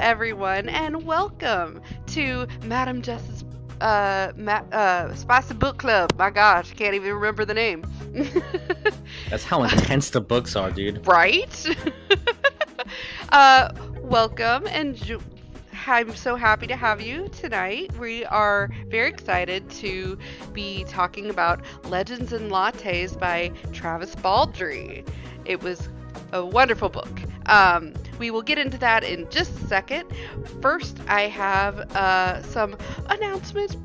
everyone, and welcome to Madam Jess's Spicy Book Club. My gosh, I can't even remember the name. That's how intense the books are, dude. Right? Welcome, and I'm so happy to have you tonight. We are very excited to be talking about Legends and Lattes by Travis Baldree. It was a wonderful book. We will get into that in just a second. First, I have some announcements.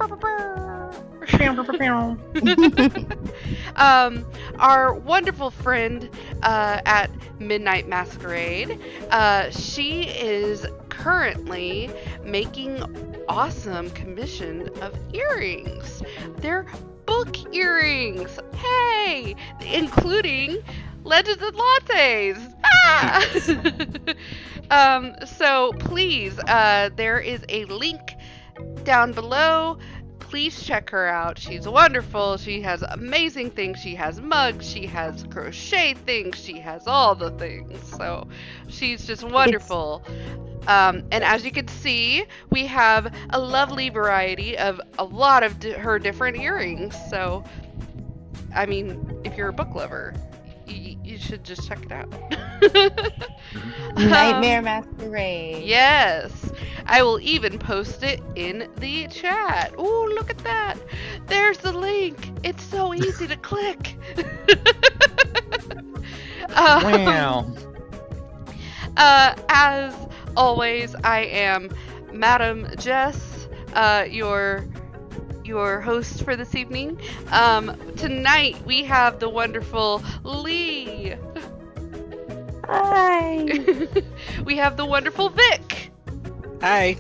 Our wonderful friend at Midnight Masquerade, she is currently making awesome commission of earrings. They're book earrings. Hey, including Legends and Lattes. So please, there is a link down below. Please check her out. She's wonderful. She has amazing things. She has mugs. She has crochet things. She has all the things. So she's just wonderful. And as you can see, we have a lovely variety of a lot of her different earrings. So, I mean, if you're a book lover, you should just check it out. Nightmare Masquerade. Yes. I will even post it in the chat. Ooh, look at that. There's the link. It's so easy to click. Wow. As always, I am Madam Jess, your host for this evening. Tonight we have the wonderful Lee. Hi. We have the wonderful Vic. Hi.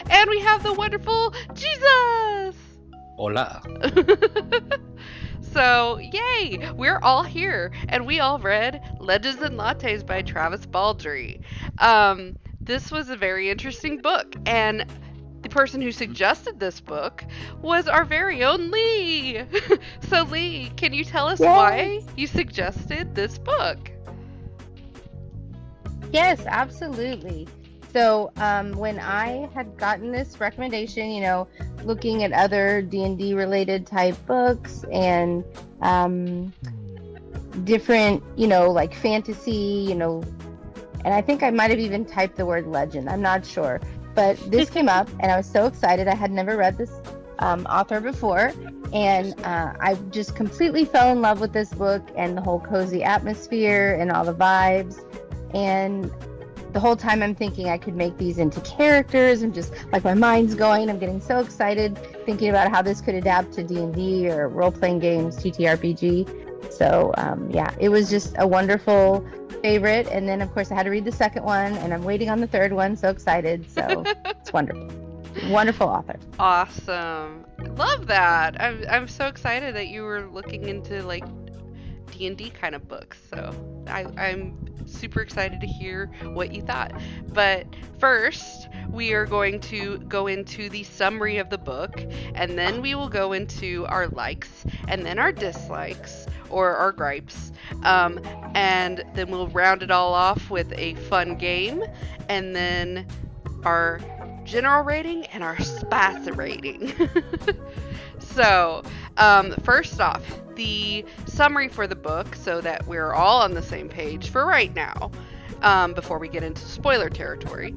And we have the wonderful Jesus. Hola. So, yay! We're all here, and we all read Legends and Lattes by Travis Baldree. This was a very interesting book, and the person who suggested this book was our very own Lee. So, Lee, can you tell us why you suggested this book? Yes, absolutely. So when I had gotten this recommendation, looking at other D&D related type books and different, like fantasy, and I think I might have even typed the word legend. I'm not sure. But this came up and I was so excited. I had never read this author before. And I just completely fell in love with this book and the whole cozy atmosphere and all the vibes. And the whole time I'm thinking I could make these into characters and just like my mind's going. I'm getting so excited thinking about how this could adapt to D&D or role-playing games, TTRPG. So yeah, it was just a wonderful favorite. And then of course I had to read the second one and I'm waiting on the third one. So excited. So it's wonderful. Wonderful author. Awesome. Love that. I'm so excited that you were looking into like D&D kind of books. So I'm super excited to hear what you thought. But first, we are going to go into the summary of the book, and then we will go into our likes, and then our dislikes, or our gripes, and then we'll round it all off with a fun game, and then our general rating and our spicy rating. So, first off, the summary for the book, so that we're all on the same page for right now, before we get into spoiler territory.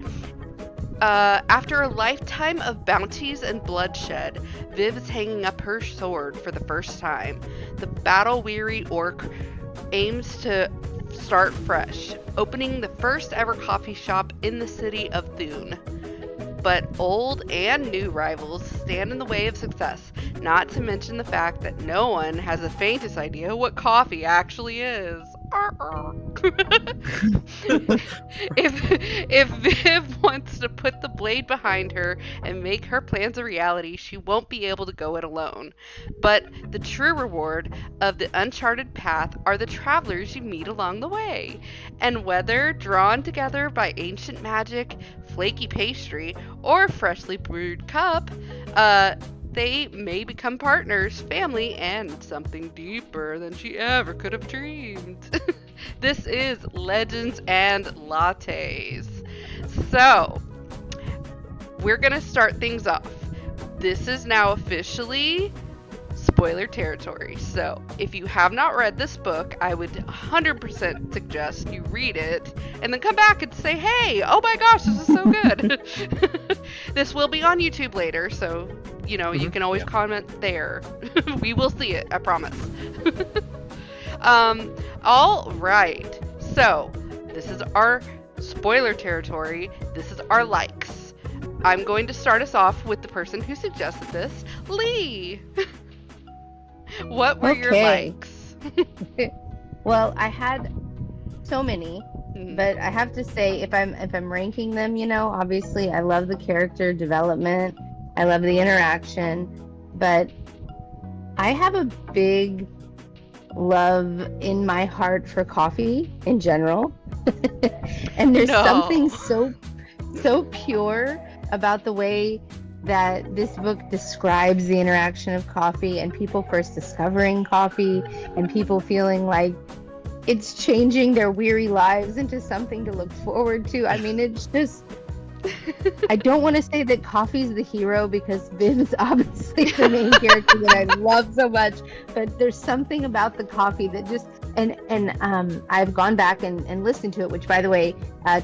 After a lifetime of bounties and bloodshed, Viv is hanging up her sword for the first time. The battle-weary orc aims to start fresh, opening the first ever coffee shop in the city of Thune. But old and new rivals stand in the way of success, not to mention the fact that no one has the faintest idea what coffee actually is. If Viv wants to put the blade behind her and make her plans a reality, she won't be able to go it alone. But the true reward of the uncharted path are the travelers you meet along the way. And whether drawn together by ancient magic, flaky pastry, or freshly brewed cup, they may become partners, family, and something deeper than she ever could have dreamed. This is Legends and Lattes. So, we're going to start things off. This is now officially spoiler territory. So, if you have not read this book, I would 100% suggest you read it and then come back and say, hey, oh my gosh, this is so good. This will be on YouTube later, so, you can always comment there. We will see it, I promise. All right. So, this is our spoiler territory. This is our likes. I'm going to start us off with the person who suggested this, Lee. What were your likes? Well, I had so many, but I have to say, if I'm ranking them, obviously I love the character development, I love the interaction, but I have a big love in my heart for coffee in general. And there's something so pure about the way that this book describes the interaction of coffee and people first discovering coffee and people feeling like it's changing their weary lives into something to look forward to. I mean, it's just, I don't want to say that coffee's the hero because Viv is obviously the main character that I love so much, but there's something about the coffee that just, and I've gone back and listened to it, which, by the way,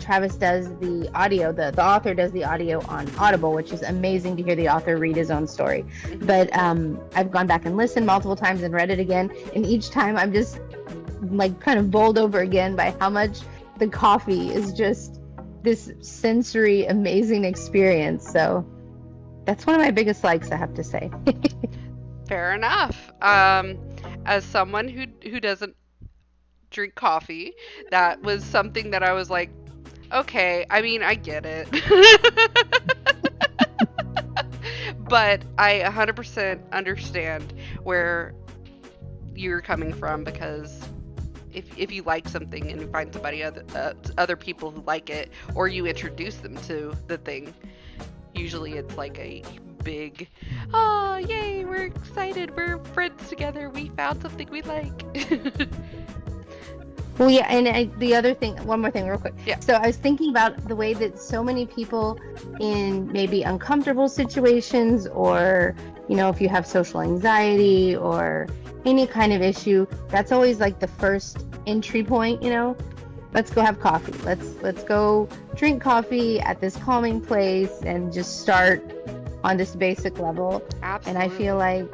Travis does the audio, the author does the audio on Audible, which is amazing to hear the author read his own story. But I've gone back and listened multiple times and read it again, and each time I'm just like kind of bowled over again by how much the coffee is just this sensory amazing experience. So that's one of my biggest likes, I have to say. Fair enough. As someone who doesn't drink coffee, that was something that I was like, okay, I mean, I get it. But I 100% understand where you're coming from, because if you like something and you find somebody other people who like it, or you introduce them to the thing, usually it's like a big, oh yay, we're excited, we're friends together, we found something we like. Well, yeah, and the other thing, one more thing real quick. Yeah. So I was thinking about the way that so many people in maybe uncomfortable situations, or, if you have social anxiety or any kind of issue, that's always like the first entry point, let's go have coffee. Let's go drink coffee at this calming place and just start on this basic level. Absolutely. And I feel like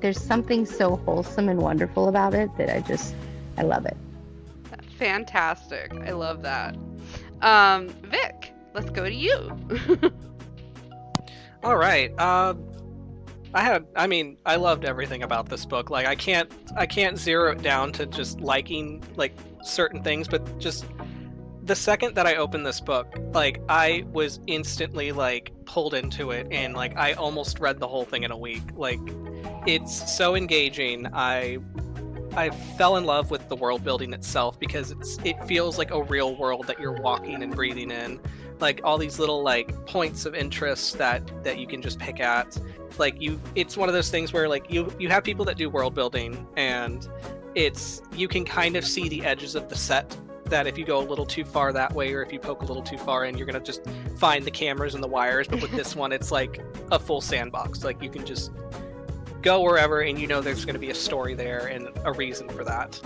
there's something so wholesome and wonderful about it that I love it. Fantastic. I love that. Vic, let's go to you. All right. I loved everything about this book. Like, I can't zero it down to just liking like certain things, but just the second that I opened this book, like, I was instantly like pulled into it, and like I almost read the whole thing in a week. Like, it's so engaging. I fell in love with the world building itself, because it feels like a real world that you're walking and breathing in. Like, all these little like points of interest that you can just pick at. Like, it's one of those things where like you have people that do world building, and you can kind of see the edges of the set, that if you go a little too far that way, or if you poke a little too far in, you're gonna just find the cameras and the wires. But with this one, it's like a full sandbox. Like, you can just go wherever, and there's going to be a story there and a reason for that.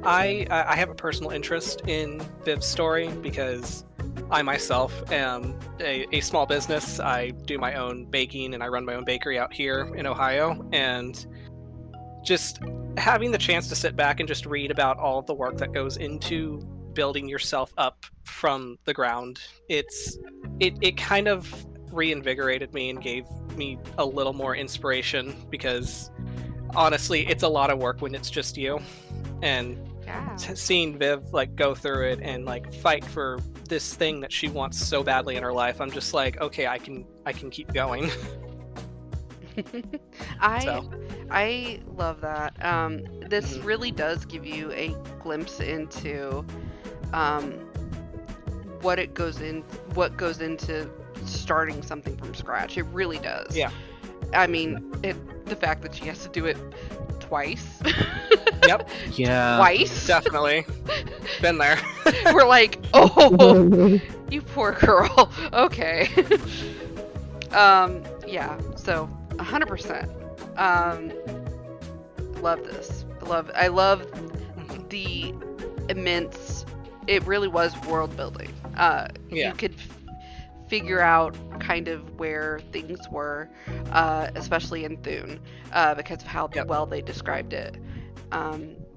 I have a personal interest in Viv's story, because I myself am a small business. I do my own baking, and I run my own bakery out here in Ohio, and just having the chance to sit back and just read about all of the work that goes into building yourself up from the ground, it kind of reinvigorated me and gave me a little more inspiration, because honestly, it's a lot of work when it's just you. And seeing Viv like go through it and like fight for this thing that she wants so badly in her life, I'm just like, okay, I can keep going. I love that. This really does give you a glimpse into what goes into starting something from scratch. It really does. Yeah. I mean, the fact that she has to do it twice. Yep, Yeah. Twice. definitely. Been there. We're like, oh, you poor girl. Okay. Yeah. So 100%. Love this. I love the immense. It really was world building. Yeah. You could figure out kind of where things were, especially in Thune, because of how Yep. well they described it.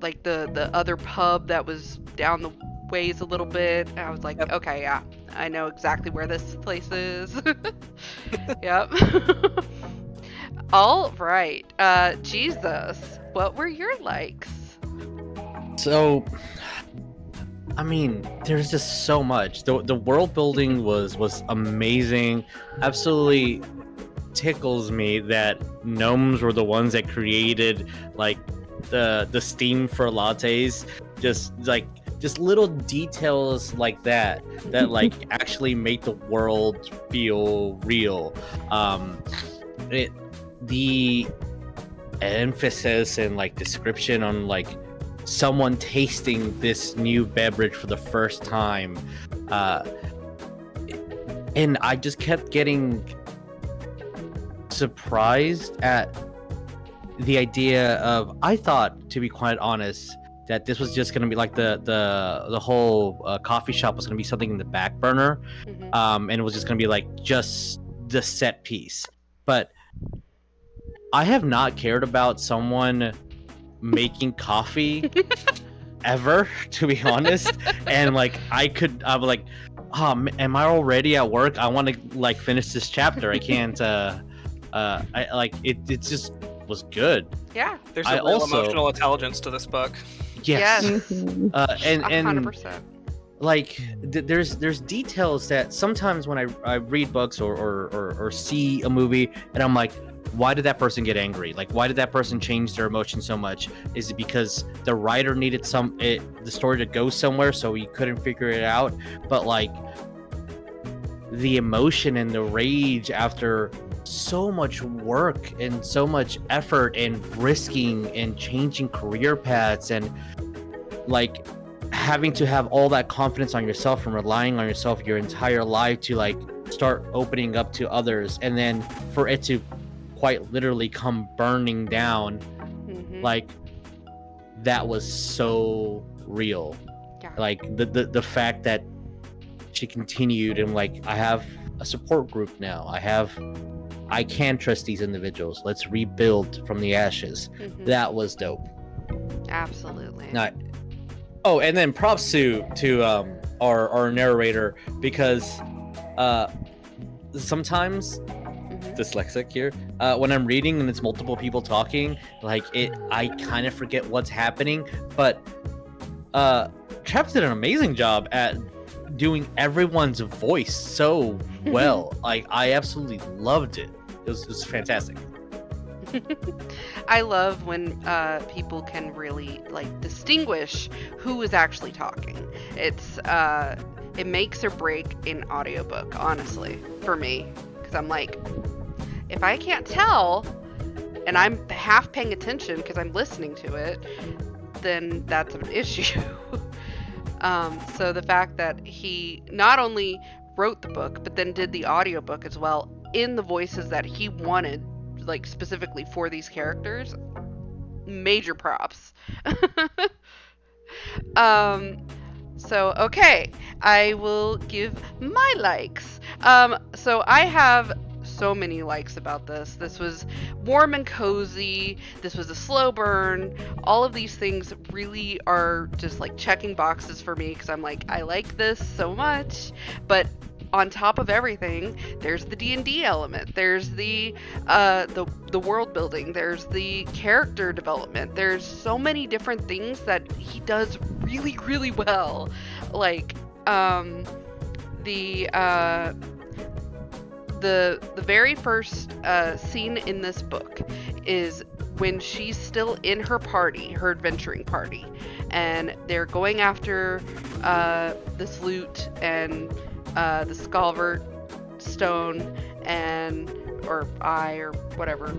Like the other pub that was down the ways a little bit. I was like, Yep. okay, yeah, I know exactly where this place is. Yep. All right. Jesus, what were your likes? So, I mean, there's just so much. The world building was amazing. Absolutely tickles me that gnomes were the ones that created like the steam for lattes. Just little details like that like actually make the world feel real. The emphasis and like description on like someone tasting this new beverage for the first time, and I just kept getting surprised at the idea of, I thought, to be quite honest, that this was just going to be like the whole coffee shop was going to be something in the back burner, and it was just going to be like just the set piece. But I have not cared about someone making coffee ever, to be honest. And like I'm like, oh, am I already at work? I want to like finish this chapter. I can't. I like it. It just was good. Yeah. There's I a real also- emotional intelligence to this book. Yes. And 100%. like there's details that sometimes when I read books or see a movie and I'm like, why did that person get angry? Like, why did that person change their emotion so much? Is it because the writer needed the story to go somewhere, so he couldn't figure it out? But like the emotion and the rage after so much work and so much effort and risking and changing career paths and like having to have all that confidence on yourself and relying on yourself your entire life to like start opening up to others, and then for it to quite literally come burning down, like that was so real. Yeah. Like the fact that she continued and like, I have a support group now, I can trust these individuals, let's rebuild from the ashes. That was dope. Absolutely. Oh, and then props to our narrator, because sometimes dyslexic here, when I'm reading and it's multiple people talking, like I kind of forget what's happening, but Travis did an amazing job at doing everyone's voice so well. Like, I absolutely loved it. It was fantastic. I love when people can really like distinguish who is actually talking. It makes or break an audiobook, honestly, for me, because I'm like, if I can't tell and I'm half paying attention because I'm listening to it, then that's an issue. So the fact that he not only wrote the book but then did the audiobook as well in the voices that he wanted, like specifically for these characters, major props. So okay, I will give my likes. So I have so many likes about this. This was warm and cozy. This was a slow burn. All of these things really are just like checking boxes for me, because I'm like, I like this so much. But on top of everything, there's the D&D element. There's the world building. There's the character development. There's so many different things that he does really, really well. Like the very first scene in this book is when she's still in her party, her adventuring party, and they're going after this loot and the Skalvert stone or whatever.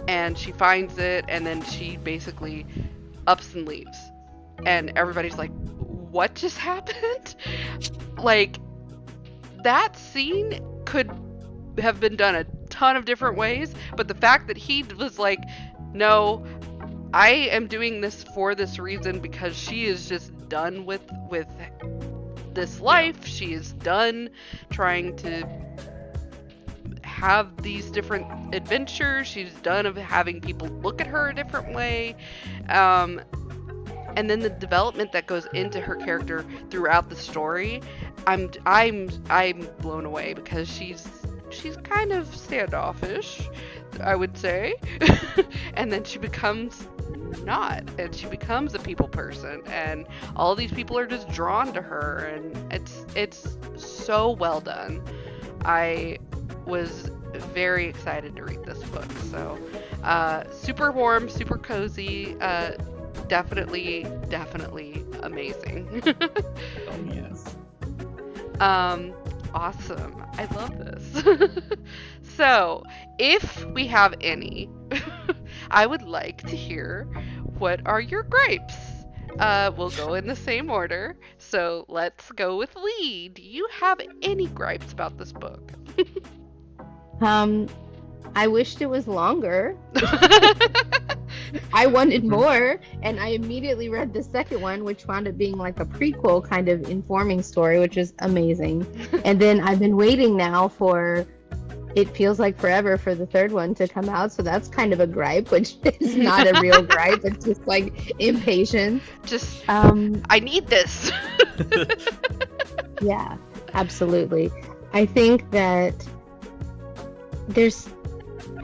and she finds it, and then she basically ups and leaves. And everybody's like, what just happened? Like, that scene could have been done a ton of different ways, but the fact that he was like, no, I am doing this for this reason because she is just done with this life. She is done trying to have these different adventures. She's done of having people look at her a different way. And then the development that goes into her character throughout the story, I'm blown away, because she's kind of standoffish, I would say. And then she becomes not, and she becomes a people person, and all these people are just drawn to her, and it's so well done. I was very excited to read this book. So super warm, super cozy, definitely amazing. Oh, yes. Awesome. I love this. So, if we have any, I would like to hear, what are your gripes? We'll go in the same order. So, let's go with Lee. Do you have any gripes about this book? I wished it was longer. I wanted more, and I immediately read the second one, which wound up being like a prequel kind of informing story, which is amazing. And then I've been waiting now for, it feels like forever, for the third one to come out, so that's kind of a gripe, which is not a real gripe. It's just like impatience. Just, I need this. Yeah, absolutely. I think that there's,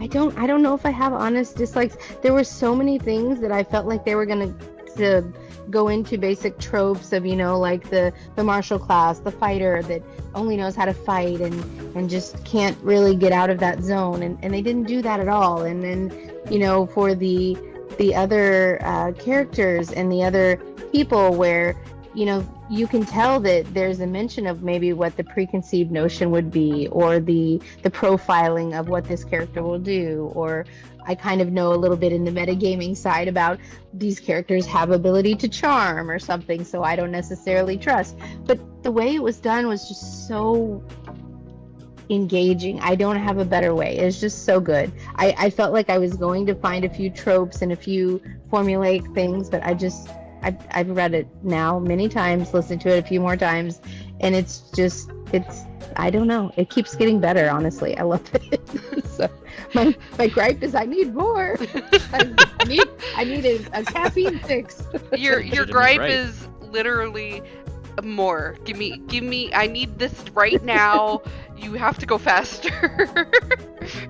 I don't know if I have honest dislikes. There were so many things that I felt like they were gonna to go into basic tropes of, like the martial class, the fighter that only knows how to fight and just can't really get out of that zone, and they didn't do that at all. And then for the other characters and the other people, where you can tell that there's a mention of maybe what the preconceived notion would be, or the profiling of what this character will do, or I kind of know a little bit in the metagaming side about these characters have ability to charm or something, so I don't necessarily trust. But the way it was done was just so engaging. I don't have a better way. It's just so good. I felt like I was going to find a few tropes and a few formulaic things, but I've read it now many times, listened to it a few more times, and it's I don't know. It keeps getting better, honestly. I love it. So my gripe is I need more. I need a caffeine fix. Your gripe is literally more. Give me, I need this right now. You have to go faster.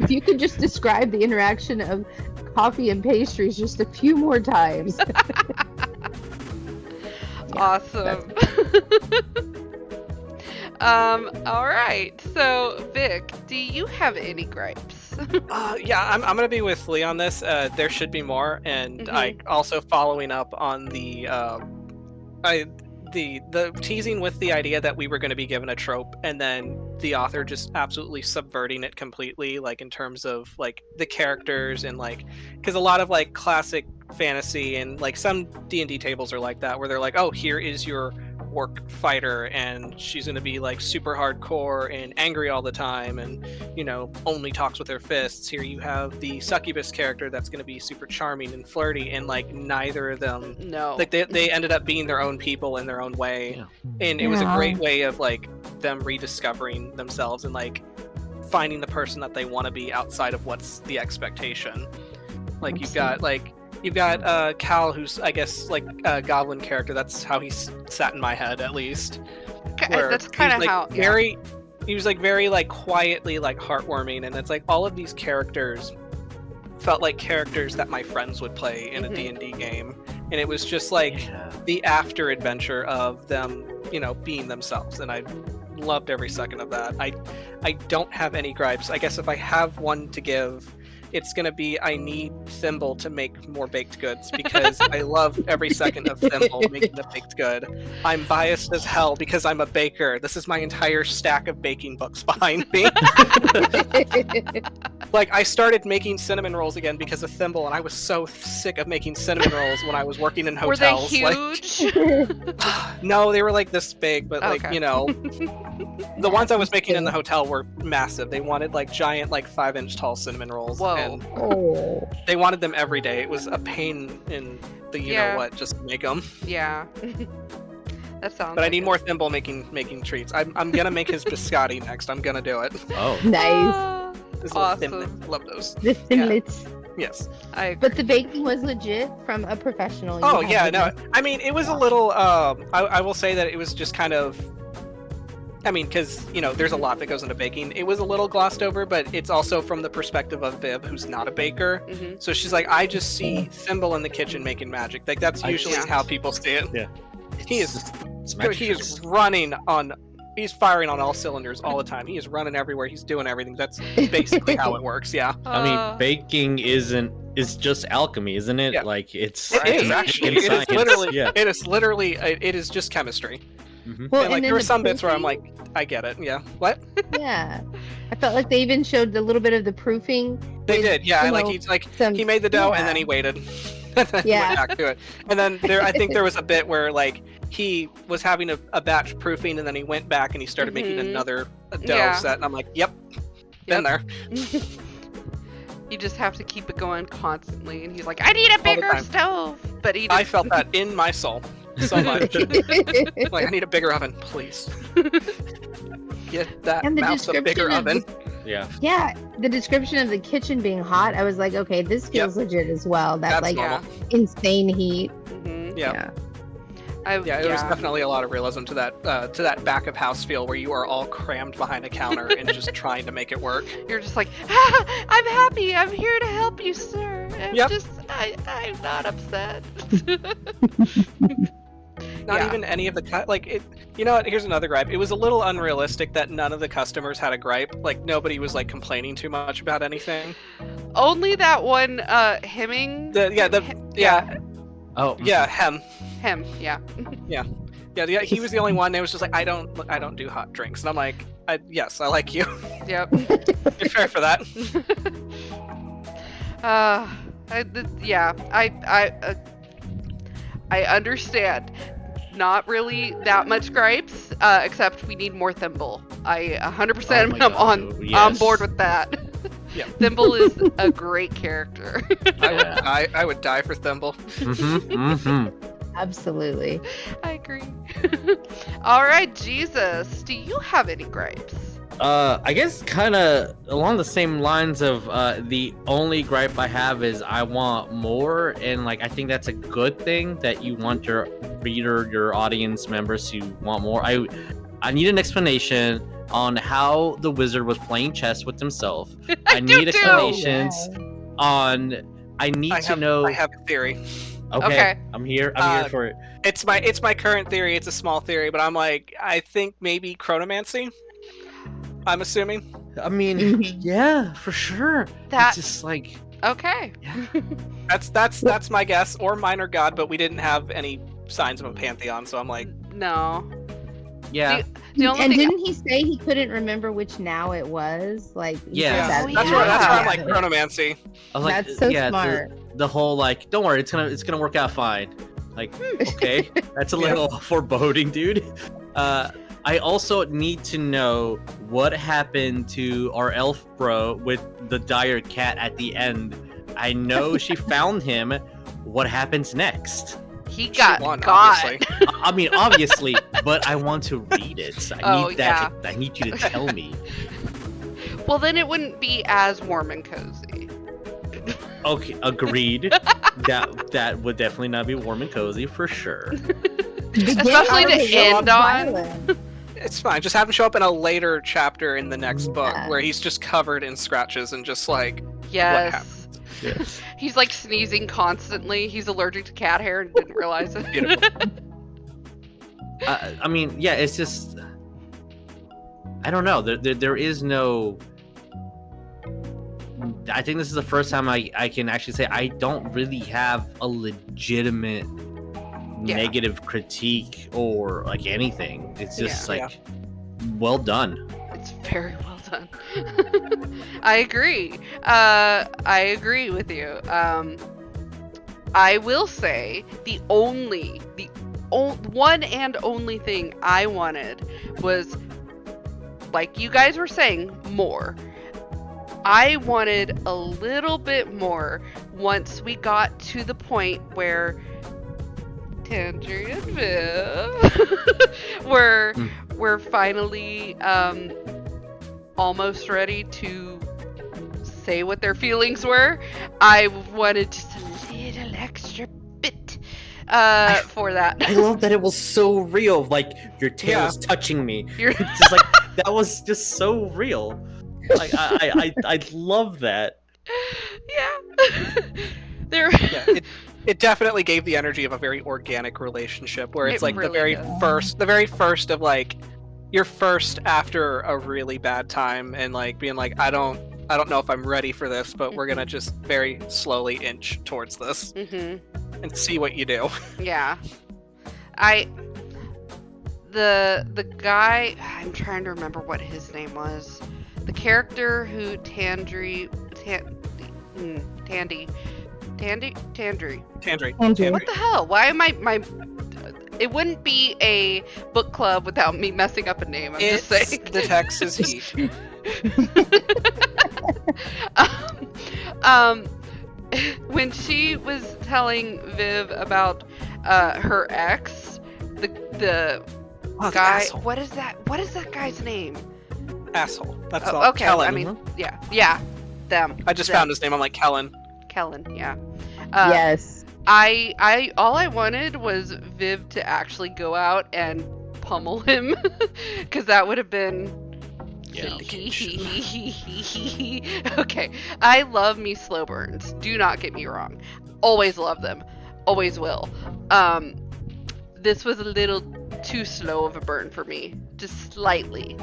If you could just describe the interaction of coffee and pastries just a few more times. Awesome. All right. So, Vic, do you have any gripes? Yeah, I'm gonna be with Lee on this. There should be more, and I also following up on the teasing with the idea that we were going to be given a trope, and then the author just absolutely subverting it completely, like in terms of like the characters, and like, because a lot of like classic fantasy and like some D&D tables are like that, where they're like, oh, here is your orc fighter, and she's going to be like super hardcore and angry all the time, and only talks with her fists. Here you have the succubus character that's going to be super charming and flirty, and like neither of them, like they ended up being their own people in their own way. And it was a great way of like them rediscovering themselves and like finding the person that they want to be outside of what's the expectation. Like you've got Cal, who's I guess like a goblin character. That's how he sat in my head, at least. That's kind of like how. Very, he was like very like quietly like heartwarming, and it's like all of these characters felt like characters that my friends would play in a D&D game, and it was just like the after adventure of them, being themselves, and I loved every second of that. I don't have any gripes. I guess if I have one to give, it's gonna be I need Thimble to make more baked goods because I love every second of Thimble making the baked good. I'm biased as hell because I'm a baker. This is my entire stack of baking books behind me. Like, I started making cinnamon rolls again because of Thimble, and I was so sick of making cinnamon rolls when I was working in Were they hotels. huge? Like, no, they were like this big, but like, Okay. you know, the ones I was making in the hotel were massive. They wanted like giant, like 5-inch tall cinnamon rolls, Whoa. and Oh. they wanted them every day. It was a pain in the you Yeah. know what just to make them. Yeah. That sounds. But I like need it. more Thimble making treats. I'm gonna make his biscotti next. I'm gonna do it. Oh. Nice. Ah, His little Awesome. Thimblets. Love those. The Thinlits. Yes. I agree. But the baking was legit from a professional. You Oh had yeah, to no. be- I mean, it was a little. I will say that it was just kind of. I mean, because you know, there's a lot that goes into baking. It was a little glossed over, but it's also from the perspective of Viv, who's not a baker. Mhm. So she's like, I just see Thimble in the kitchen making magic. Like that's I usually just- how people see it. Yeah. He is. It's He is running on. He's firing on all cylinders all the time. He is running everywhere. He's doing everything. That's basically how it works. Yeah. I mean, baking is just alchemy, isn't it? Yeah. Like it's It is magic actually. and It is science. literally. Yeah. It is literally. It is just chemistry. Mhm. Well, And like and there then were the some bits where I'm proofing- like, I get it. Yeah. What? yeah. I felt like they even showed a little bit of the proofing. They with, did. Yeah. you Like know, he's like some- he made the dough and yeah. then he waited. And then he Yeah. went back to it. And then I think there was a bit where like he was having a batch proofing and then he went back and he started making Mhm. another dough Yeah. set and I'm like, yep, been there. You just have to keep it going constantly, and he's like, "I need a the bigger time. stove," but he. I felt that in my soul so much. Like I need a bigger oven, please. Get that And the mouse a bigger description of oven. Yeah. Yeah, the description of the kitchen being hot, I was like, okay, this feels legit as well. That That's like normal. insane heat. Mhm. Yeah. Yeah. It was definitely a lot of realism to that back of house feel where you are all crammed behind a counter and just trying to make it work. You're just like, I'm happy. I'm here to help you, sir. Yep. I'm not upset. Not Yeah. even any of the like it. You know what? Here's another gripe. It was a little unrealistic that none of the customers had a gripe. Like nobody was like complaining too much about anything. Only that one hemming. Yeah, Oh. Hem. Him. Yeah. Yeah, he was the only one that was just like, I don't do hot drinks, and I'm like, yes, I like you. Yep. You're fair for that. I understand. Not really that much gripes, except we need more Thimble. I 100% Oh my am God, on yes. board with that. Yeah. Thimble is a great character. I would die for Thimble. Absolutely. I agree. All right, Jesus, do you have any gripes? I guess kind of along the same lines of the only gripe I have is I want more, and like I think that's a good thing that you want your reader, your audience members to want more. I need an explanation on how the wizard was playing chess with himself. I do need too. explanations on. I need to know. I have a theory. Okay. I'm here. I'm here Uh, for it. It's my current theory. It's a small theory, but I'm like, I think maybe chronomancy. I'm assuming. I mean, Mhm. yeah, for sure. That It's just like, okay. That's my guess, or minor god, but we didn't have any signs of a pantheon, so I'm like, No. yeah. The only And thing didn't he say he couldn't remember which now it was? Like, he Yeah. said Oh, that. that's where I'm like Yeah. chronomancy. I was like, That's so yeah, smart. The whole like, don't worry, it's gonna work out fine. Like, okay, that's a Yeah. little foreboding, dude. I also need to know what happened to our elf bro with the dire cat at the end. I know she found him. What happens next? he She got won, got. obviously. I mean, obviously, but I want to read it. Oh, I need that. I need you to tell me. Well, then it wouldn't be as warm and cozy. Okay, agreed. that would definitely not be warm and cozy for sure. Especially to end on. It's fine. Just have him show up in a later chapter in the next book Yeah. where he's just covered in scratches and just like, Yes. Yes. He's like sneezing constantly. He's allergic to cat hair and didn't realize it. Beautiful. I mean, yeah, it's just I don't know. There is no I think this is the first time I can actually say I don't really have a legitimate negative critique or like anything. It's just well done. It's very well done. I agree. I agree with you. I will say the one and only thing I wanted was, like you guys were saying, more. I wanted a little bit more once we got to the point where Tandri and Viv were finally almost ready to say what their feelings were. I wanted just a little extra bit for that. I love that it was so real. Like, your tail is touching me. It's just like, that was just so real. Like, I love that. Yeah. It definitely gave the energy of a very organic relationship where it's like really the very first of like your first after a really bad time and like being like, I don't know if I'm ready for this, but we're gonna just very slowly inch towards this and see what you do. Yeah. The guy, I'm trying to remember what his name was. The character who Tandri. What the hell? Why am I it wouldn't be a book club without me messing up a name. I'm just saying. The Texas Heat. When she was telling Viv about her ex, the guy, asshole. what is that guy's name? Asshole. That's all. Okay, Kellen. I mean, yeah, them. I just found his name. I'm like, Kellen, yeah. Yes. I all I wanted was Viv to actually go out and pummel him, because that would have been. Okay, I love me slow burns. Do not get me wrong. Always love them. Always will. This was a little too slow of a burn for me. Just slightly.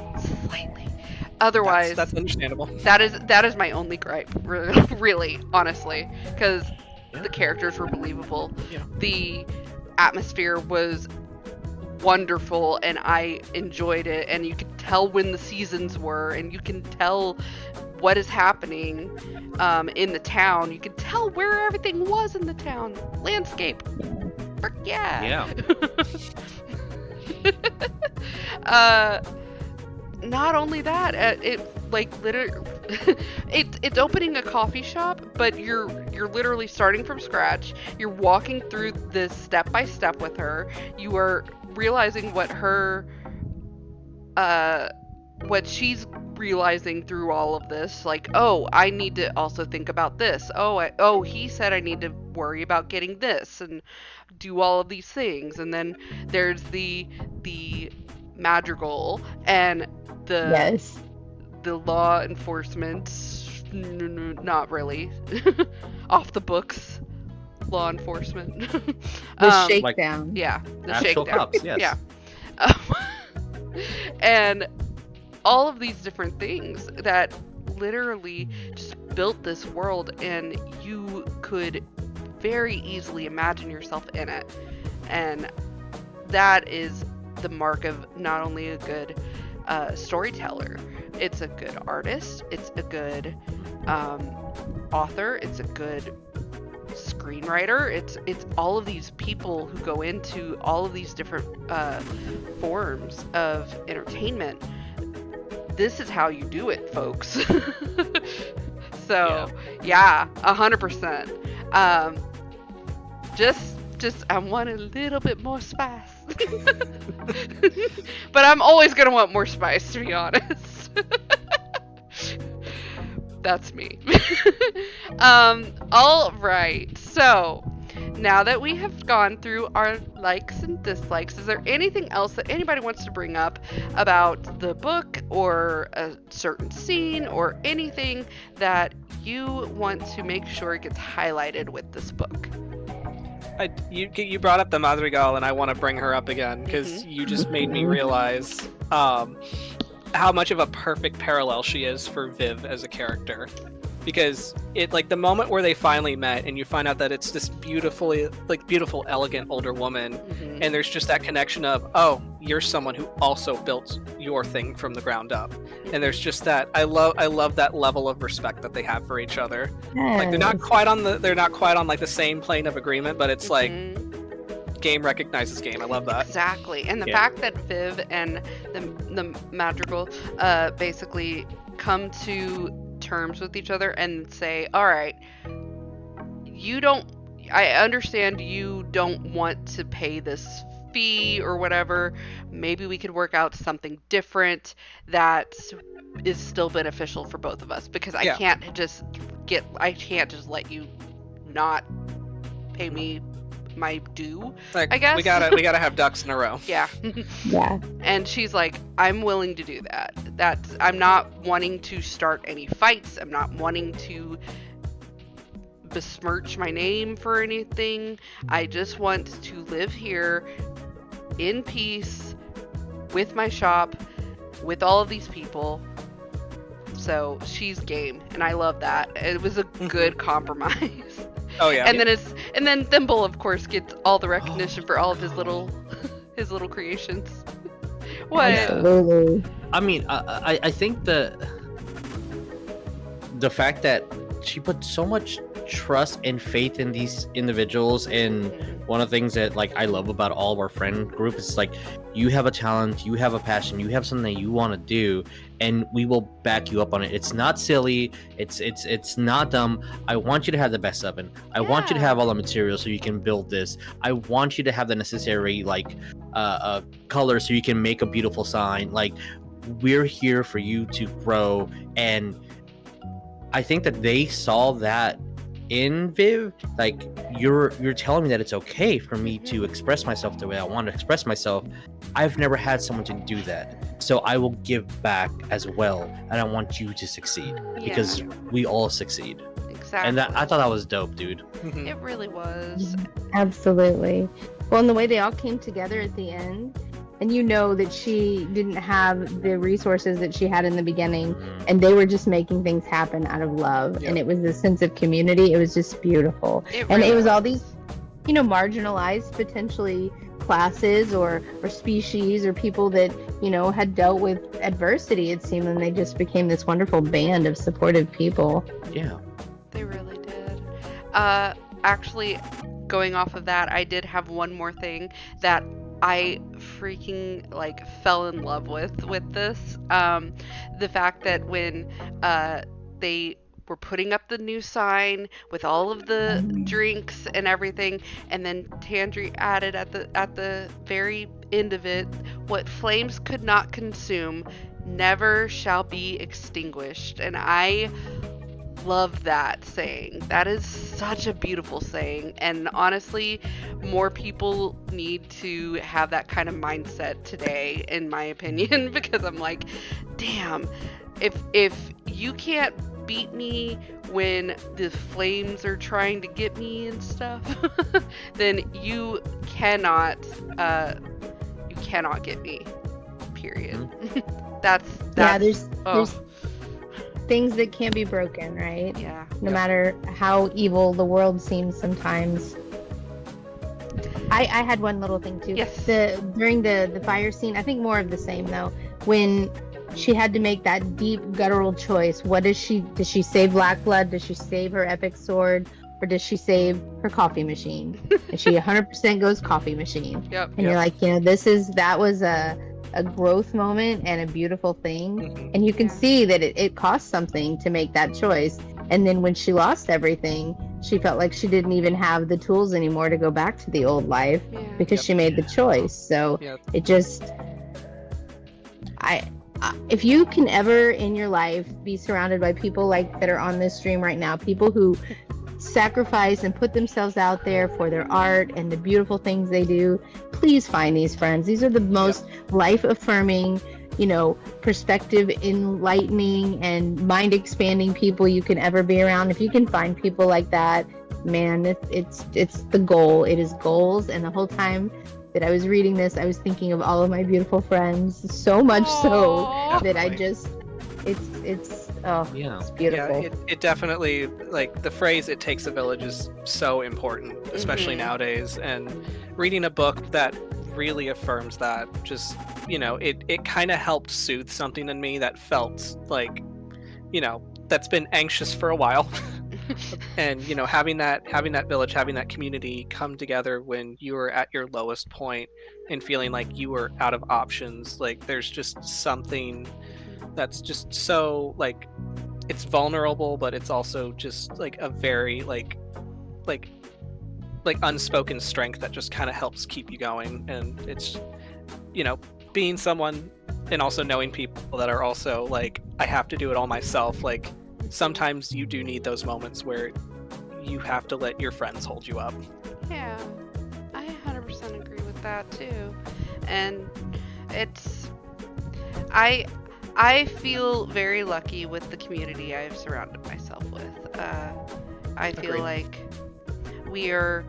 Otherwise, that's understandable. That is my only gripe, really, honestly, because the characters were believable. Yeah. The atmosphere was wonderful, and I enjoyed it. And you could tell when the seasons were, and you can tell what is happening in the town. You can tell where everything was in the town. Landscape. Frick yeah. Not only that, it like literally, it's opening a coffee shop, but you're literally starting from scratch. You're walking through this step by step with her. You are realizing what she's realizing through all of this. Like, oh, I need to also think about this. Oh, he said I need to worry about getting this and do all of these things. And then there's the madrigal and the law enforcement, not really off the books law enforcement. The shakedown. Yeah, the actual shakedown. cops, yes. Yeah. And all of these different things that literally just built this world, and you could very easily imagine yourself in it. And that is the mark of not only a good storyteller, it's a good artist, it's a good author, it's a good screenwriter, it's all of these people who go into all of these different forms of entertainment. This is how you do it, folks. So yeah, 100%. Just I want a little bit more spice. But I'm always gonna want more spice, to be honest. That's me. All right. So now that we have gone through our likes and dislikes, is there anything else that anybody wants to bring up about the book or a certain scene or anything that you want to make sure gets highlighted with this book? You brought up the Madrigal, and I want to bring her up again because you just made me realize how much of a perfect parallel she is for Viv as a character. because it like the moment where they finally met and you find out that it's this beautiful, elegant older woman, Mhm. and there's just that connection of, oh, you're someone who also built your thing from the ground up, and there's just that I love that level of respect that they have for each other. Like they're not Yes. quite on like the same plane of agreement, but it's like Mhm. game recognizes game. I love that. Exactly. And the Yeah. fact that Viv and the Madrigal basically come to terms with each other and say, all right, I understand you don't want to pay this fee or whatever. Maybe we could work out something different that is still beneficial for both of us, because Yeah. I can't just let you not pay me my due, Like I guess. we gotta have ducks in a row. Yeah. Yeah. And she's like, I'm willing to do that. I'm not wanting to start any fights. I'm not wanting to besmirch my name for anything. I just want to live here in peace with my shop, with all of these people. So she's game, and I love that. It was a good compromise. Oh yeah. And then Thimble, of course, gets all the recognition for all of his little creations. What? Absolutely. I mean, I think the fact that she put so much trust and faith in these individuals, and one of the things that like I love about all of our friend group is like, you have a talent, you have a passion, you have something that you want to do, and we will back you up on it. It's not silly, it's not dumb. I want you to have the best of it. I want you to Yeah. have all the materials so you can build this. I want you to have the necessary like color so you can make a beautiful sign. Like, we're here for you to grow. And I think that they saw that in Viv. Like, you're telling me that it's okay for me to express myself the way I want to express myself. I've never had someone to do that, so I will give back as well, and I want you to succeed because we all succeed. Exactly. And I thought that was dope, dude. Mhm. It really was. Absolutely. Well, and the way they all came together at the end, and you know that she didn't have the resources that she had in the beginning, and they were just making things happen out of love. Yep. And it was this sense of community. It was just beautiful. And really it was all these, marginalized potentially classes or species or people that, had dealt with adversity, it seemed, and they just became this wonderful band of supportive people. Yeah. They really did. Actually, going off of that, I did have one more thing that I freaking fell in love with this. The fact that when they were putting up the new sign with all of the drinks and everything, and then Tandri added at the very end of it, what flames could not consume never shall be extinguished. And I love that saying. That is such a beautiful saying, and honestly, more people need to have that kind of mindset today, in my opinion, because I'm like, damn, if you can't beat me when the flames are trying to get me and stuff, then you cannot get me, period. That's There's oh, things that can't be broken, right? yeah. No matter how evil the world seems sometimes. I had one little thing too. Yes. During the fire scene, I think more of the same though. When she had to make that deep guttural choice, does she save Blackblood? Does she save her epic sword? Or does she save her coffee machine? And she 100% goes coffee machine. Yep. And you're like, that was a growth moment and a beautiful thing. Mhm. And you can Yeah. see that it cost something to make that choice. And then when she lost everything, she felt like she didn't even have the tools anymore to go back to the old life Yeah. because Yep. she made the choice. So Yep. it just, if you can ever in your life be surrounded by people like that are on this stream right now, people who sacrifice and put themselves out there for their art and the beautiful things they do, please find these friends. These are the most life affirming, perspective enlightening and mind expanding people you can ever be around. If you can find people like that, man, it's the goal. It is goals. And the whole time that I was reading this, I was thinking of all of my beautiful friends, so much so Aw. that I Definitely. just It's oh, Yeah. it's beautiful. Yeah, it definitely, like, the phrase "it takes a village" is so important, especially Mhm. nowadays. And reading a book that really affirms that, just, it kind of helped soothe something in me that felt like, that's been anxious for a while. And having that village, having that community come together when you were at your lowest point and feeling like you were out of options, like, there's just something that's just so, like, it's vulnerable, but it's also just like a very like unspoken strength that just kind of helps keep you going. And it's, being someone and also knowing people that are also like, I have to do it all myself. Like, sometimes you do need those moments where you have to let your friends hold you up. Yeah, I 100% agree with that too. And it's I feel very lucky with the community I've surrounded myself with. I feel Agreed. like we are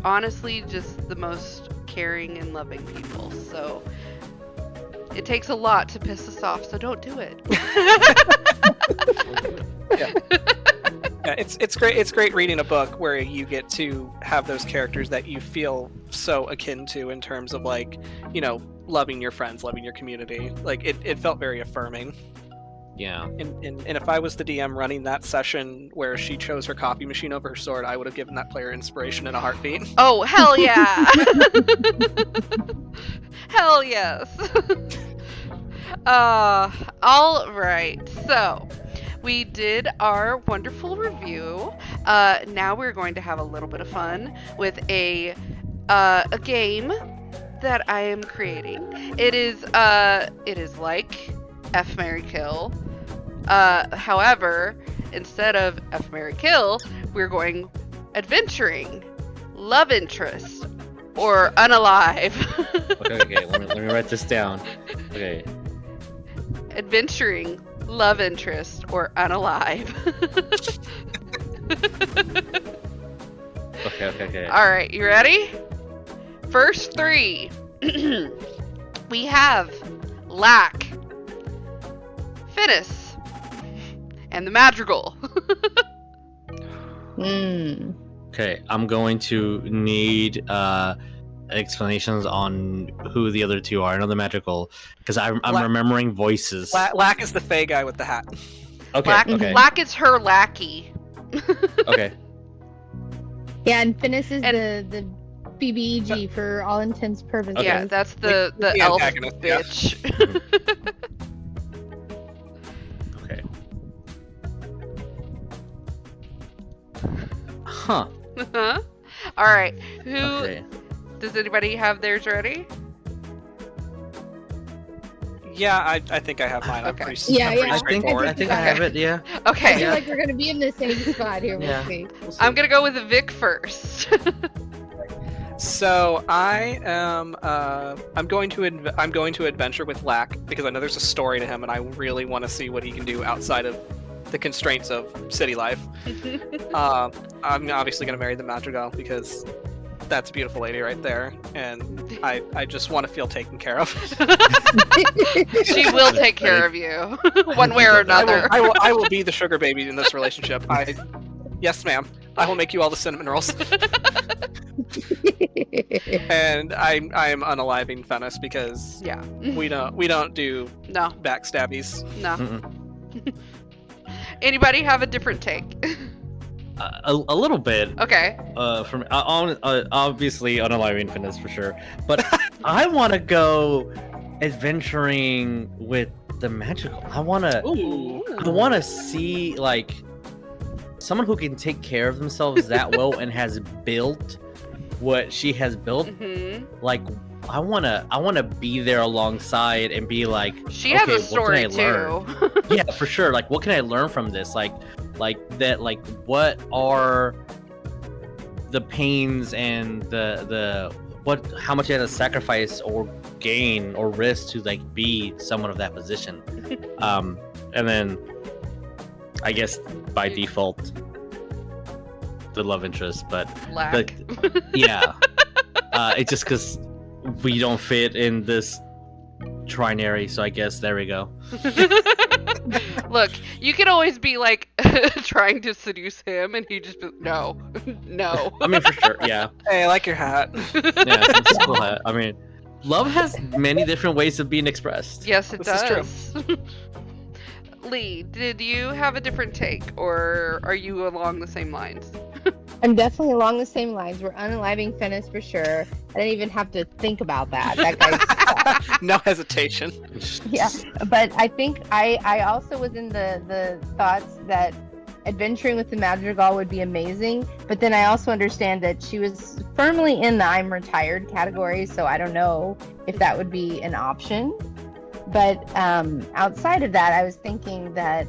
honestly just the most caring and loving people. So it takes a lot to piss us off, so don't do it. Yeah. Yeah, it's great. It's great reading a book where you get to have those characters that you feel so akin to in terms of, like, loving your friends, loving your community. Like, it felt very affirming. Yeah. And if I was the DM running that session where she chose her copy machine over her sword, I would have given that player inspiration in a heartbeat. Oh, hell yeah. Hell yes. All right. So, we did our wonderful review. Now we're going to have a little bit of fun with a game that I am creating. It is like F, Marry, Kill. However, instead of F, Marry, Kill, we're going adventuring, love interest, or unalive. Okay. Let me write this down. Okay. Adventuring, love interest, or unalive. Okay. All right, you ready? First three. We have Lack, Finis, and the Madrigal. Okay, I'm going to need explanations on who the other two are. I know the magical, because I'm remembering voices. Lack is the Fey guy with the hat. Okay, Lack, okay, Lack is her lackey. okay. Yeah, and Finis is And- the BBEG for all intents purposes. Okay. Yeah, that's the the elf antagonist, yeah. bitch. Okay. Huh. All right. Who Okay. does anybody have theirs ready? Yeah, I think I have mine. I'm Okay. pretty, Yeah, I'm pretty yeah. straightforward. I think I have it. Yeah. I Okay. feel like we're gonna be in the same spot here. We'll Yeah. see. I'm gonna go with Vic first. So I am I'm going to adventure with Lack because I know there's a story to him and I really want to see what he can do outside of the constraints of city life. I'm obviously going to marry the Madrigal because that's a beautiful lady right there, and I just want to feel taken care of. She will take care of you, one way or another. I will be the sugar baby in this relationship. Yes, ma'am. I will make you all the cinnamon rolls. And I'm unaliving Fennis because Yeah. we don't do No. backstabbies. No. Mm-mm. Anybody have a different take? A little bit. Okay. From obviously unaliving Fitness for sure, but I want to go adventuring with the magical. I want to see like someone who can take care of themselves that well and has built what she has built. Hmm. Like I wanna be there alongside and be like, She has okay, a story what can I learn? too. Yeah, for sure. Like, what can I learn from this? Like that. Like, what are the pains and the what? How much I had to sacrifice or gain or risk to like be someone of that position? And then I guess by default, the love interest, but Lack. yeah, it's just because we don't fit in this trinary, so I guess there we go. Look, you can always be like trying to seduce him, and he just be, no, no. I mean, for sure, yeah. Hey, I like your hat. Yeah, it's a cool hat. I mean, love has many different ways of being expressed. Yes, it This is does. Lee, did you have a different take, or are you along the same lines? I'm definitely along the same lines. We're unaliving Fennis for sure. I didn't even have to think about that. That guy's No hesitation. yeah. But I think I also was in the thoughts that adventuring with the Madrigal would be amazing. But then I also understand that she was firmly in the I'm retired category, so I don't know if that would be an option. But outside of that, I was thinking that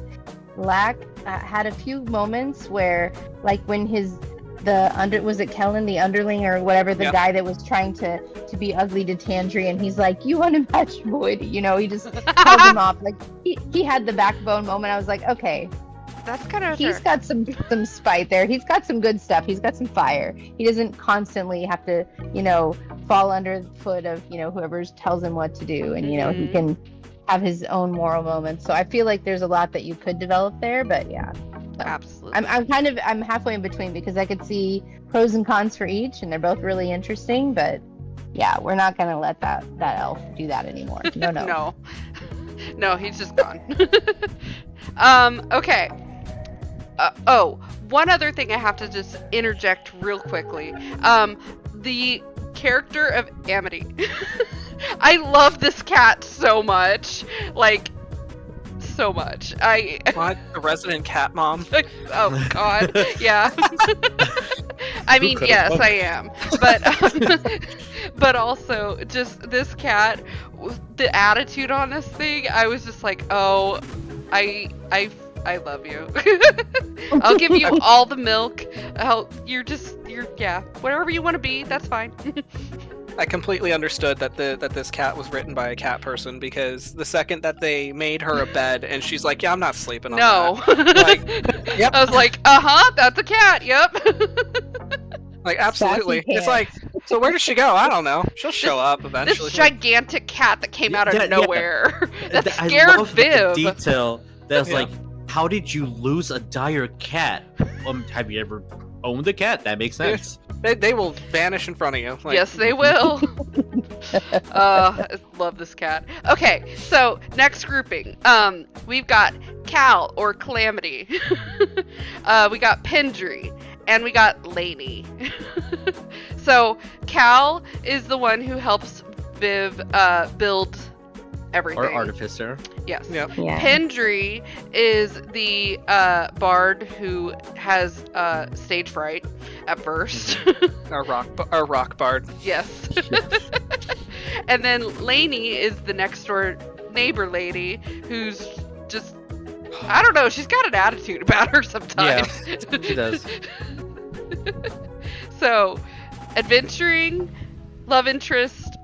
Lack had a few moments where, like when was it Kellen, the underling or whatever, the guy that was trying to be ugly to Tandry, and he's like, you unmatched boy, he just held him off. Like he had the backbone moment. I was like, okay, That's kind of he's got some spite there. He's got some good stuff. He's got some fire. He doesn't constantly have to, fall under the foot of, whoever tells him what to do. And, he can have his own moral moments. So I feel like there's a lot that you could develop there, but yeah. So absolutely. I'm halfway in between because I could see pros and cons for each and they're both really interesting, but yeah, we're not going to let that elf do that anymore. No. No, he's just gone. Okay. One other thing I have to just interject real quickly. The character of Amity. I love this cat so much. Like, so much. What? The resident cat mom? Oh, God. Yeah. I mean, yes, I am. But also, just this cat, the attitude on this thing, I was just like, oh, I love you. I'll give you all the milk. You're whatever you want to be, that's fine. I completely understood that this cat was written by a cat person, because the second that they made her a bed and she's like, yeah, I'm not sleeping on that. Like, yep. I was like, that's a cat, yep. Like, absolutely. It's like, so where does she go? I don't know. She'll show up eventually. This gigantic cat that came out of nowhere. That I scared love Viv. the detail. That's like, how did you lose a dire cat? Have you ever owned a cat? That makes sense. They will vanish in front of you. Like, yes, they will. I love this cat. Okay, so next grouping. We've got Cal or Calamity. We got Pendry. And we got Lainey. So Cal is the one who helps Viv build everything. Or Artificer. Yes. Yep. Yeah. Pendry is the bard who has stage fright at first. Our rock bard. Yes. And then Lainey is the next door neighbor lady who's just, I don't know, she's got an attitude about her sometimes. Yeah, she does. So, adventuring, love interest,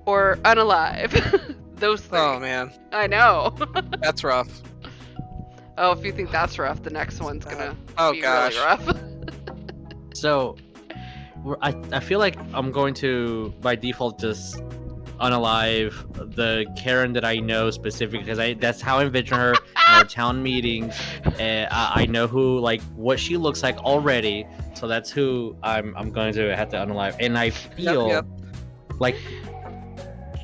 or unalive. Those things. Oh, man. I know. That's rough. Oh, if you think that's rough, the next one's gonna be gosh. really rough. So, I feel like I'm going to, by default, just unalive the Karen that I know specifically, because that's how I envision her in our town meetings. And I know what she looks like already, so that's who I'm going to have to unalive. And I feel like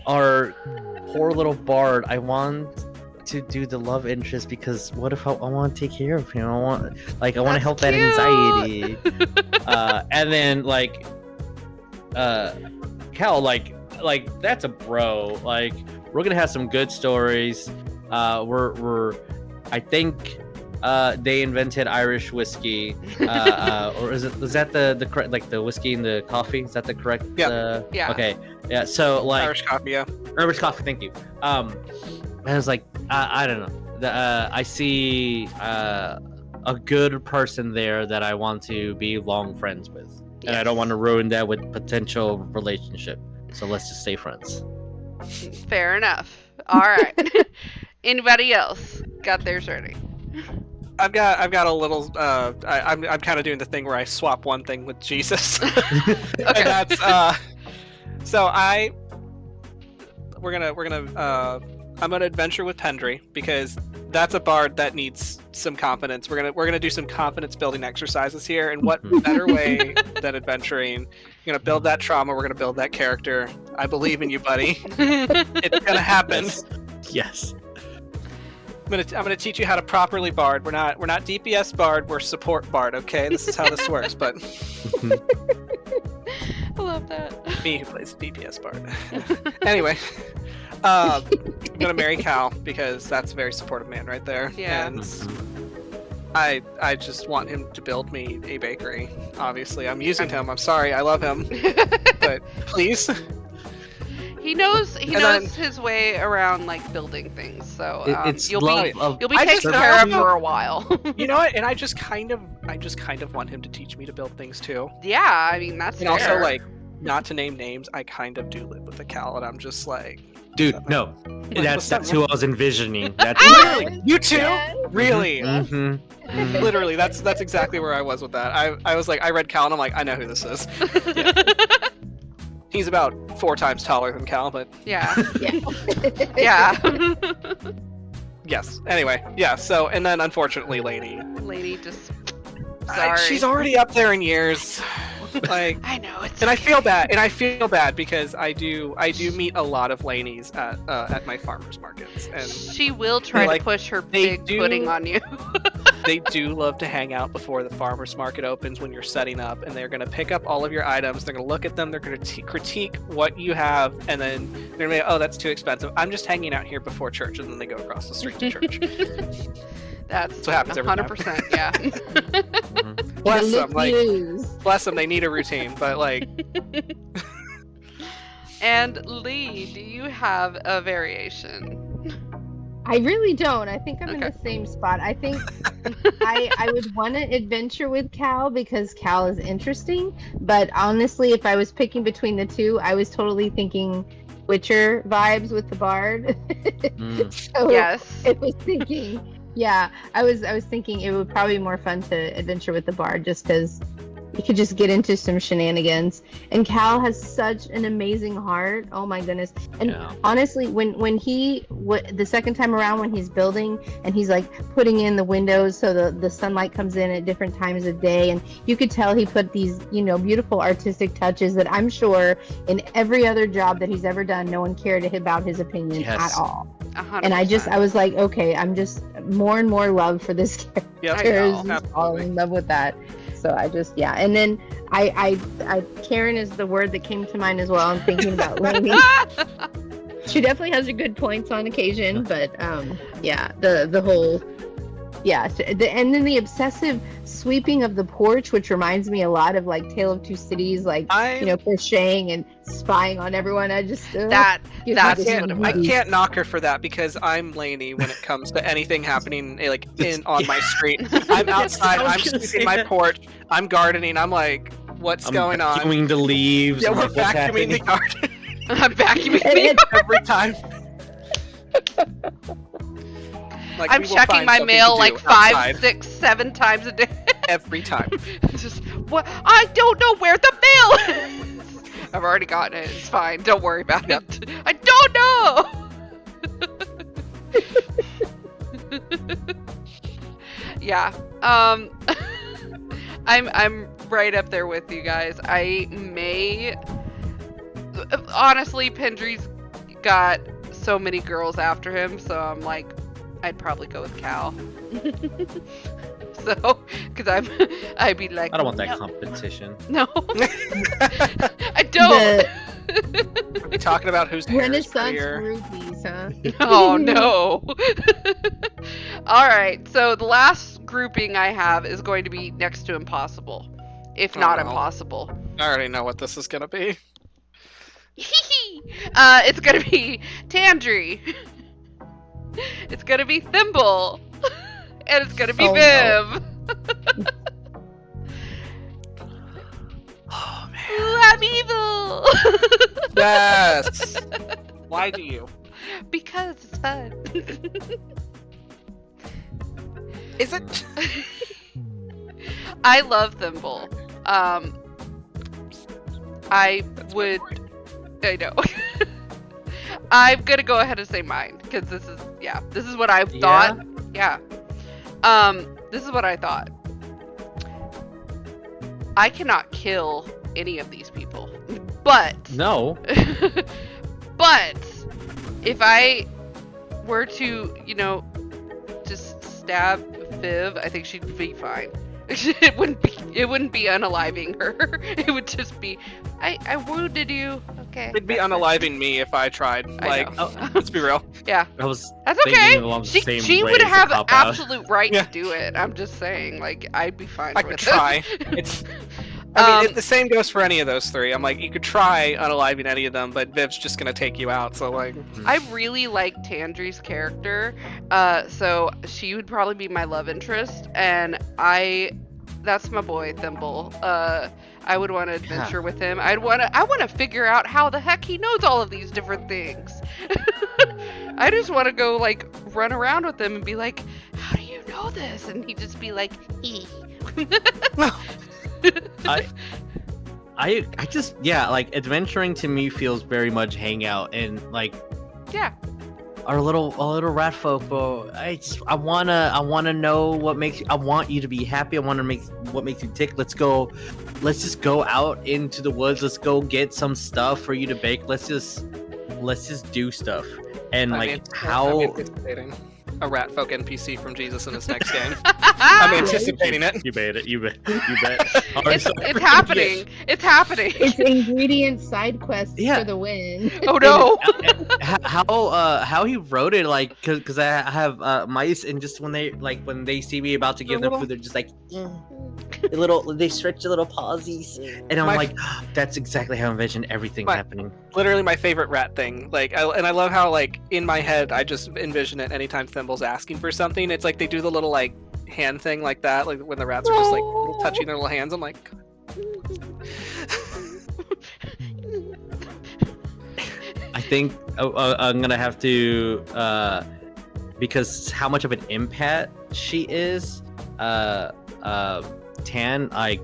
our poor little bard, I want to do the love interest, because what if I want to take care of him? I want to help that anxiety. And then Cal, that's a bro. Like, we're gonna have some good stories. I think they invented Irish whiskey, or is that the correct, the whiskey and the coffee? Is that the correct? Yeah. Yeah. Okay. Yeah. So Irish coffee. Yeah. Irish coffee. Thank you. And I was like, I don't know. I see a good person there that I want to be long friends with, and I don't want to ruin that with potential relationship. So let's just stay friends. Fair enough. All right. Anybody else got theirs ready? I've got a little. I'm kind of doing the thing where I swap one thing with Jesus. Okay. And that's so I'm gonna adventure with Pendry because that's a bard that needs some confidence. We're gonna do some confidence building exercises here, and what better way than adventuring? We're gonna build that trauma. We're gonna build that character. I believe in you, buddy. It's gonna happen. Yes. I'm gonna teach you how to properly bard. We're not DPS bard. We're support bard. Okay, this is how this works. But I love that. me who plays DPS bard. Anyway, I'm gonna marry Cal because that's a very supportive man right there. Yeah. And I just want him to build me a bakery. Obviously, I'm using him. I'm sorry. I love him, but please. He knows then- his way around like building things, so It's you'll love be of you'll be I taken just care of know- for a while. You know what? And I just kind of want him to teach me to build things too. Yeah, I mean that's And also, fair. like, not to name names, I kind of do live with a Cal, and I'm just like, dude. No, what's that's that? who I was envisioning. That's really? You too? Yes. Really? Mm-hmm. Literally, that's exactly where I was with that. I was like, I read Cal, and I'm like, I know who this is. He's about 4 times taller than Cal, but Yeah, Yeah. yeah. yes. Anyway, yeah. So, and then unfortunately, Lady, Lady, just sorry. she's already up there in years. Like, I know it's. and I feel bad. And I feel bad because I do meet a lot of ladies at my farmers markets, and She will try like, to push her they big do- pudding on you. they do love to hang out before the farmers market opens when you're setting up, and they're going to pick up all of your items. They're going to look at them. They're going to critique what you have, and then they're going to be, oh, that's too expensive. I'm just hanging out here before church, and then they go across the street to church. That's what happens every time. 100%. Yeah. Bless The them, like, news. bless them. They need a routine, but like, And Lee, do you have a variation? I really don't. I think I'm in Okay. the same spot. I think I would want to adventure with Cal because Cal is interesting. But honestly, if I was picking between the two, I was totally thinking Witcher vibes with the bard. So Yes. I was thinking, yeah, I was thinking it would probably be more fun to adventure with the bard just because you could just get into some shenanigans. And Cal has such an amazing heart. Oh my goodness. And Yeah. honestly, when the second time around when he's building and he's like putting in the windows so the sunlight comes in at different times of day, and you could tell he put these, beautiful artistic touches that I'm sure in every other job that he's ever done, no one cared about his opinion Yes. at all. 100%. And I was like, okay, I'm just more and more love for this yeah, I character. know. Is just all Absolutely. in love with that. So I just, yeah. And then I Karen is the word that came to mind as well. I'm thinking about Lainey. She definitely has her good points on occasion, but yeah, the whole, yeah, and then the obsessive sweeping of the porch, which reminds me a lot of like Tale of Two Cities, like crocheting and spying on everyone. I just That's that's what it I was. can't knock her for that because I'm Laney when it comes to anything happening on my street. I'm outside. I was I'm gonna say sweeping my that. porch. I'm gardening. I'm like, what's going on? Vacuuming the leaves. Yeah, I'm we're like, what's vacuuming the happening? garden I'm vacuuming. And- every time. Like, I'm we will checking find my something mail to like do 5, outside 6, 7 times a day. every time. Just what? I don't know where the mail is. I've already gotten it. It's fine. Don't worry about Yep. it. I don't know. Yeah. I'm right up there with you guys. I may honestly, Pendry's got so many girls after him, so I'm like, I'd probably go with Cal. So, because I'd be like, I don't want that no, competition. no. I don't. Are we talking about whose hair is Renaissance prettier? rupees, huh? Oh no. All right. So the last grouping I have is going to be next to impossible, if Oh, not no. impossible. I already know what this is gonna be. It's gonna be Tandry. It's gonna be Thimble. And it's gonna be Oh, Viv. Oh man. Ooh, I'm evil. Yes. Why do you? Because it's fun. Is it? I love Thimble. I would. I know. I'm gonna go ahead and say mine because this is what I thought. Yeah. This is what I thought. I cannot kill any of these people, but No. but if I were to, just stab Viv, I think she'd be fine. It wouldn't be unaliving her. It would just be, I wounded you. Okay. It'd be unaliving me if I tried. I Like, know. let's be real. Yeah. I was That's thinking okay. along the same She ways would to have cop out. absolute right Yeah. to do it. I'm just saying, like, I'd be fine I with could it. try. The same goes for any of those three. I'm like, you could try unaliving any of them, but Viv's just gonna take you out. So like, I really like Tandree's character, so she would probably be my love interest, and that's my boy Thimble. I would want to adventure with him. I want to figure out how the heck he knows all of these different things. I just want to go like run around with him and be like, how do you know this? And he'd just be like, e. I just like adventuring to me feels very much hangout and like Yeah. our little rat folk, bro. I wanna know what makes I want you to be happy. I wanna make what makes you tick. Let's just go out into the woods. Let's go get some stuff for you to bake. Let's just do stuff. And I'm like how anticipating a rat folk NPC from Jesus in his next game. I'm anticipating it. you bet. It's happening. It's happening. It's ingredient side quests Yeah. for the win. Oh no. how he wrote it, like, because I have mice, and just when they see me about to give them food, they're just like they stretch their little pawsies, and I'm like, that's exactly how I envision everything happening. Literally my favorite rat thing. Like, I love how like in my head I just envision it anytime Thimble's asking for something. It's like they do the little like hand thing like that, like when the rats are just like touching their little hands. I'm like. I think I'm gonna have to, because how much of an empath she is, Tan. I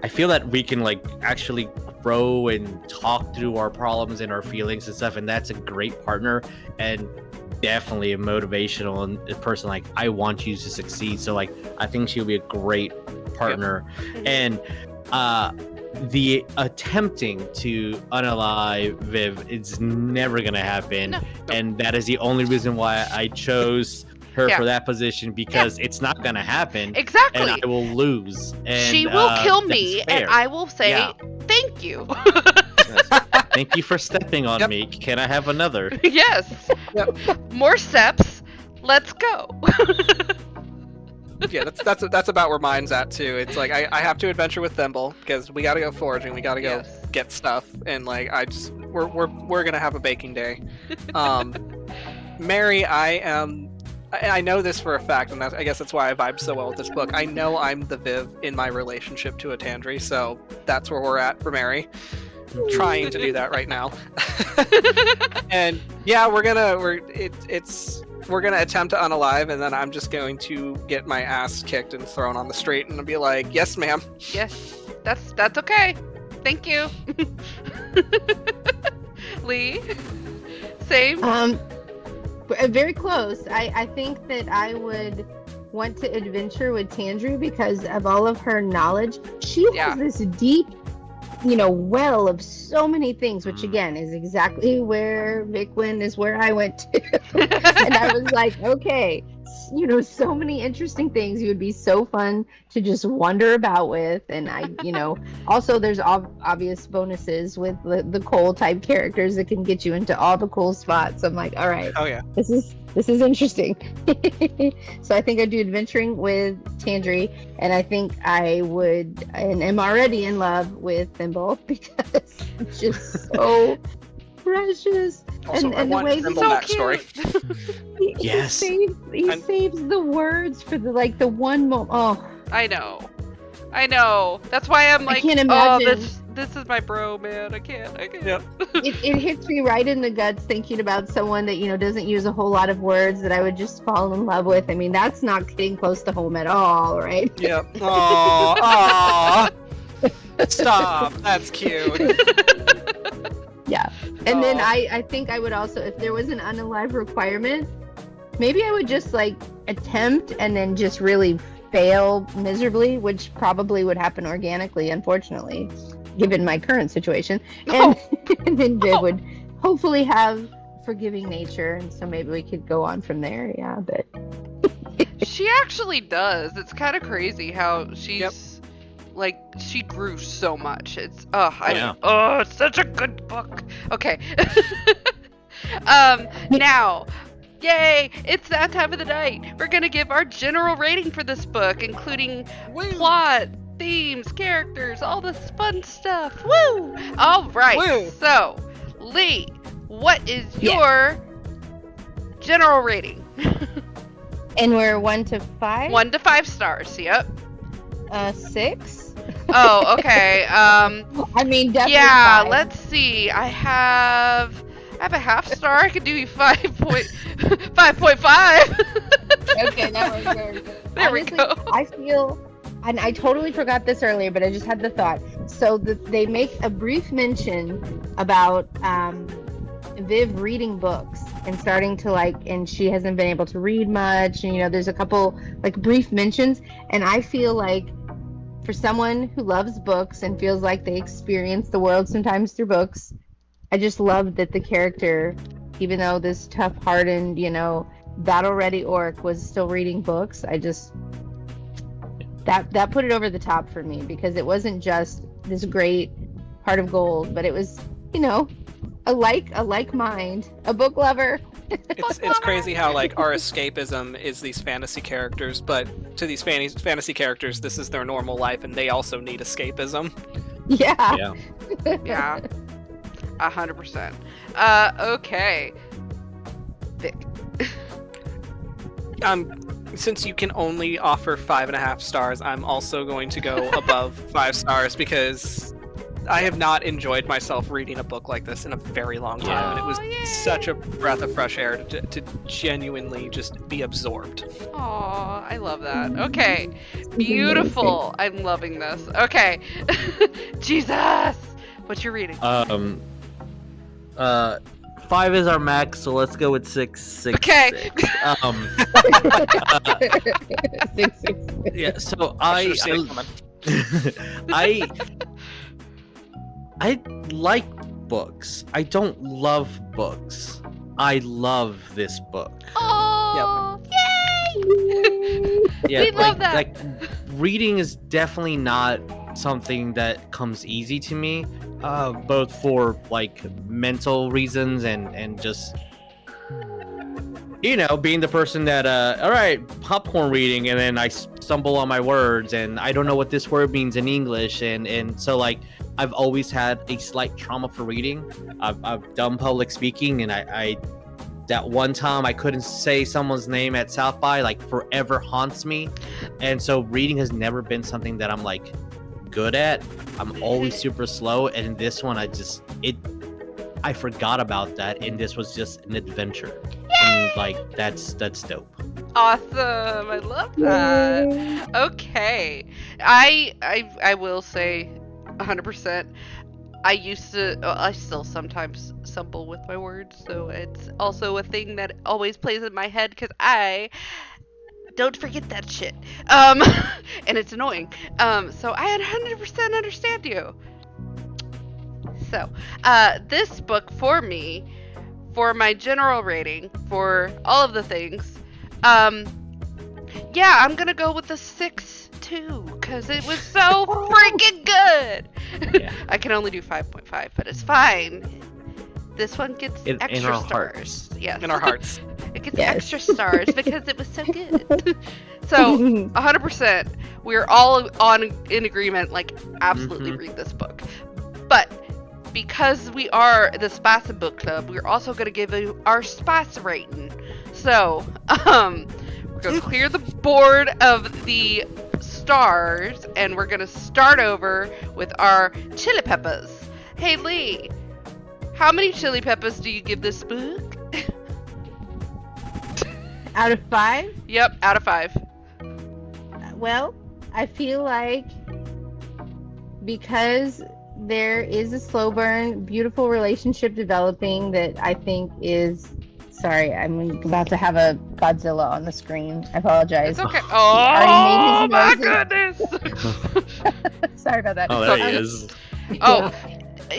feel that we can like actually grow and talk through our problems and our feelings and stuff, and that's a great partner and definitely a motivational and a person like I want you to succeed. So like I think she'll be a great partner, and the attempting to unalive Viv is never gonna happen, and that is the only reason why I chose her for that position, because it's not gonna happen. Exactly. And I will lose. And she will kill me, that's fair. and I will say thank you. Thank you for stepping on me. Can I have another? Yes. More steps. Let's go. Yeah, that's about where mine's at too. It's like I have to adventure with Thimble because we gotta go foraging, we gotta go get stuff, and like we're gonna have a baking day. Mary, I know this for a fact, and I guess that's why I vibe so well with this book. I know I'm the Viv in my relationship to a Tandree, so that's where we're at for Mary. Trying to do that right now. And yeah, we're gonna attempt to unalive, and then I'm just going to get my ass kicked and thrown on the street, and I'll be like, "Yes, ma'am." Yes, that's okay. Thank you. Lee, same. Very close. I think that I would want to adventure with Tandrew because of all of her knowledge. She has this deep, well of so many things, which again is exactly where Vicwin is where I went to. And I was like, okay, so many interesting things. You would be so fun to just wander about with. And also there's obvious bonuses with the Cole type characters that can get you into all the cool spots. I'm like, all right, this is interesting. So I think I'd do adventuring with Tandree, and I think I would, and am already in love with Thimble because it's just so precious. Also, and the way Thimble so backstory. Yes. He saves the words for the one moment. Oh, I know. That's why I'm like, I can't imagine. This is my bro, man. I can't. Yep. It hits me right in the guts thinking about someone that doesn't use a whole lot of words that I would just fall in love with. I mean, that's not getting close to home at all, right? Yep. Aww. Stop. That's cute. Yeah. And then Oh. I think I would also, if there was an unalive requirement, maybe I would just like attempt and then just really fail miserably, which probably would happen organically, unfortunately, given my current situation. And, and then Viv would hopefully have forgiving nature, and so maybe we could go on from there. Yeah, but She actually does. It's kind of crazy how she's Yep. like she grew so much. It's Yeah. it's such a good book. Okay. Now, yay! It's that time of the night. We're gonna give our general rating for this book, including plot, themes, characters, all this fun stuff. Woo! All right. Woo! So, Lee, what is Yes. your general rating? and we're 1 to 5. 1 to 5 stars. Yep. 6. Oh, okay. I mean, definitely. Yeah, 5. let's see. I have a half star. I could do you 5.5. Okay, that was very good. There we Honestly, go. I feel, and I totally forgot this earlier, but I just had the thought. So they make a brief mention about Viv reading books and starting to like, and she hasn't been able to read much. And, you know, there's a couple like brief mentions. And I feel like for someone who loves books and feels like they experience the world sometimes through books, I just love that the character, even though this tough hardened, you know, battle ready orc was still reading books, I just that put it over the top for me, because it wasn't just this great heart of gold, but it was, you know, a like mind, a book lover. It's crazy how like our escapism is these fantasy characters, but to these fantasy characters, this is their normal life, and they also need escapism. Yeah. Yeah. Yeah. 100%. Okay. Vic. Since you can only offer 5.5 stars, I'm also going to go above 5 stars, because I have not enjoyed myself reading a book like this in a very long time, and it was Aw, yay. such a breath of fresh air to genuinely just be absorbed. Aw, I love that. Okay. Beautiful. I'm loving this. Okay. Jesus. What you reading? 5 is our max, so let's go with 6. Okay. 6. Yeah. So I should've seen it coming. I like books. I don't love books. I love this book. Oh, yay! Yeah, We love that. Like reading is definitely not something that comes easy to me, both for like mental reasons and just, you know, being the person that all right, popcorn reading, and then I stumble on my words and I don't know what this word means in English, and so like I've always had a slight trauma for reading. I've done public speaking, and I that one time I couldn't say someone's name at South by like forever haunts me, and so reading has never been something that I'm like good at. I'm always super slow, and in this one I forgot about that, and this was just an adventure. And like that's dope. Awesome. I love that. Okay. I will say 100%. I still sometimes stumble with my words, so it's also a thing that always plays in my head, because I don't forget that shit. And it's annoying. So I 100% understand you. So, this book for me, for my general rating, for all of the things, yeah, I'm gonna go with a 6 too, because it was so freaking good. Yeah. I can only do 5.5, but it's fine. This one gets In extra our stars. hearts. Yes. In our hearts. It gets Yes. extra stars because it was so good. So, 100%, we're all in agreement, like, absolutely Mhm. read this book. But because we are the Spice Book Club, we're also going to give you our Spice rating. So, we're going to clear the board of the stars, and we're going to start over with our chili peppers. Hey, Lee, how many chili peppers do you give this book? Out of 5? Yep, out of 5. Well, I feel like because there is a slow burn, beautiful relationship developing that I think is. Sorry, I'm about to have a Godzilla on the screen. I apologize. It's okay. already Oh made my his goodness! Sorry about that. Oh, there he is. Oh,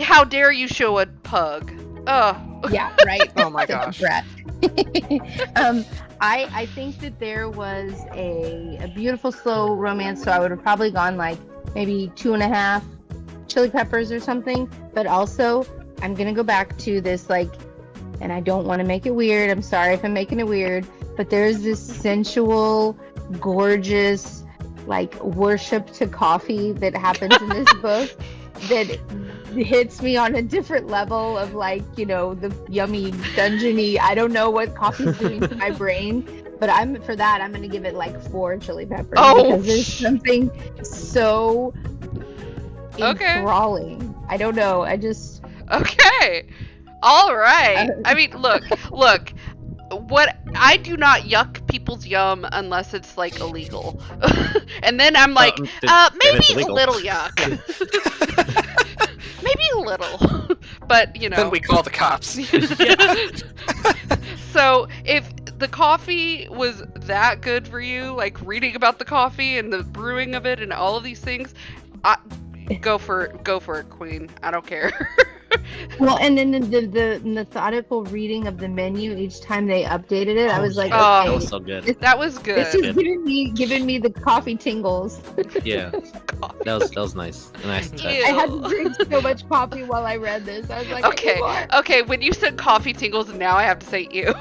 how dare you show a pug? Oh. Yeah, right. Oh my Such a gosh. brat. I think that there was a beautiful slow romance, so I would have probably gone like maybe 2.5 chili peppers or something. But also, I'm gonna go back to this like, and I don't want to make it weird. I'm sorry if I'm making it weird, but there's this sensual, gorgeous, like worship to coffee that happens in this book that hits me on a different level of like, you know, the yummy dungeony. I don't know what coffee's doing to my brain, but I'm going to give it like 4 chili peppers because there's something so Okay. enthralling. I don't know. I just Okay. All right. I mean, look. What I do not yuck people's yum unless it's like illegal, and then I'm like, then maybe it's a illegal. little yuck, maybe a little, but you know. Then we call the cops. So if the coffee was that good for you, like reading about the coffee and the brewing of it and all of these things, go for it, Queen. I don't care. well, and then the methodical reading of the menu each time they updated it, I was like, Oh. That okay, was so good. That was this good. is giving me the coffee tingles. Yeah, Coffee. that was nice. A nice touch. Ew. I had to drink so much coffee while I read this. I was like, Okay, more. okay. When you said coffee tingles, now I have to say ew.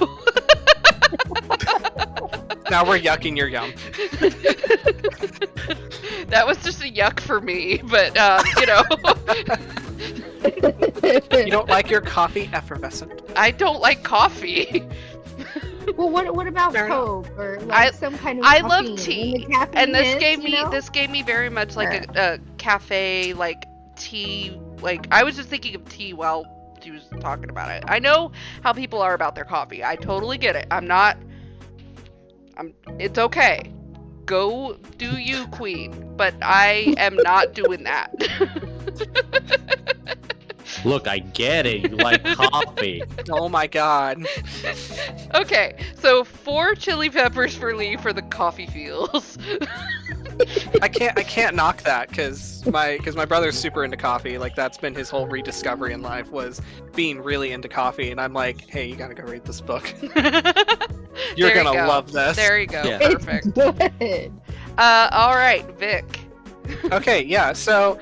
Now we're yucking your yum. That was just a yuck for me, but you know, You don't like your coffee effervescent? I don't like coffee. Well, what about Fair enough. Coke or like some kind of I caffeine? love When tea, the caffeine and this hits, gave you me know? this gave me very much like a cafe like tea. Like I was just thinking of tea while she was talking about it. I know how people are about their coffee. I totally get it. It's okay. Go do you, Queen. But I am not doing that. Look, I get it. You like coffee. Oh my god. Okay, so 4 chili peppers for Lee for the coffee feels. I can't knock that because my brother's super into coffee. Like that's been his whole rediscovery in life was being really into coffee, and I'm like, hey, you gotta go read this book. You're There you gonna go. love this. There you go. Yeah. Perfect. It's good. All right, Vic. Okay, yeah. So,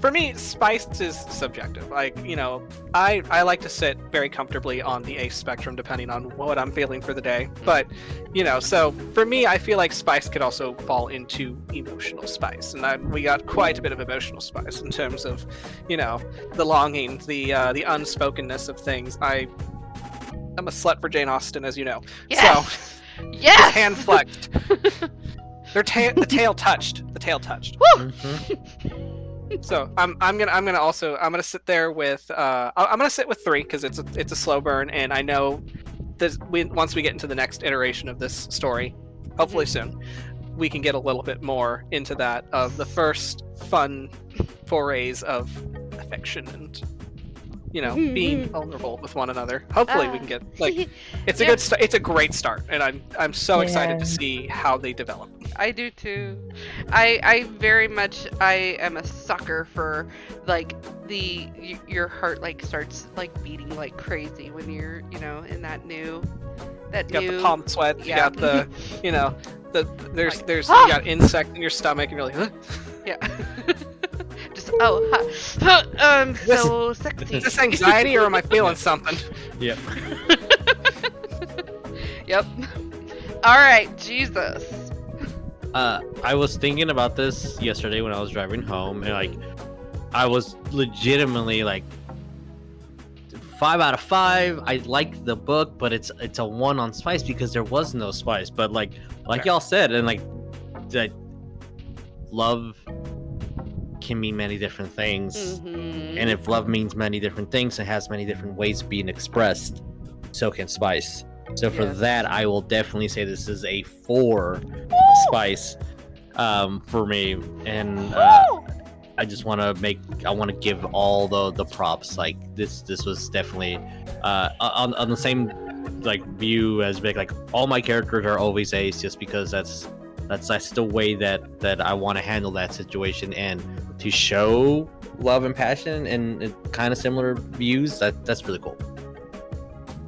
for me, spice is subjective. Like, you know, I like to sit very comfortably on the ACE spectrum depending on what I'm feeling for the day. But, you know, so for me, I feel like spice could also fall into emotional spice, and we got quite a bit of emotional spice in terms of, you know, the longing, the unspokenness of things. I'm a slut for Jane Austen, as you know. Yes. So, Yes. hand flexed. The tail touched. The tail touched. Mhm. So I'm gonna sit there with I'm gonna sit with 3 because it's a slow burn, and I know once we get into the next iteration of this story, hopefully soon, we can get a little bit more into that of the first fun forays of affection and, you know, being vulnerable with one another. Hopefully we can get like it's a Yeah. good it's a great start, and I'm so excited to Yeah. see how they develop. I do too. I very much I am a sucker for like your heart like starts like beating like crazy when you're, you know, in that new You got the palm sweat, Yeah. you got the, you know, there's Like, you got insect in your stomach, and you're like, huh? Yeah. Just I'm so sexy. Is this anxiety or am I feeling something? Yep. Yep. All right, Jesus. I was thinking about this yesterday when I was driving home, and like, I was legitimately like 5 out of 5. I like the book, but it's a 1 on spice because there was no spice. But like Okay. y'all said, and like that, love can mean many different things, Mhm. and if love means many different things and has many different ways of being expressed, so can spice. So for Yes. that, I will definitely say this is a 4 spice for me, and I just want to give all the props. Like this was definitely on the same like view as big. Like all my characters are always ace, just because that's the way that I want to handle that situation, and to show love and passion and kind of similar views. That's really cool.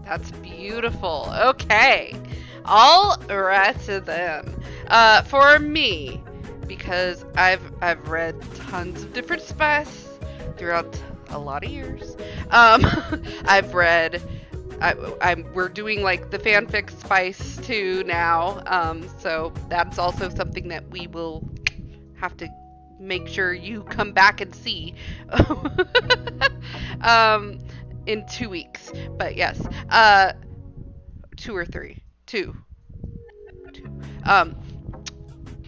That's beautiful. Okay. All right then. For me, because I've read tons of different spice throughout a lot of years. I've read. We're doing like the fanfic spice too now. So that's also something that we will have to make sure you come back and see. In 2 weeks. But yes, 2 or 3. 2.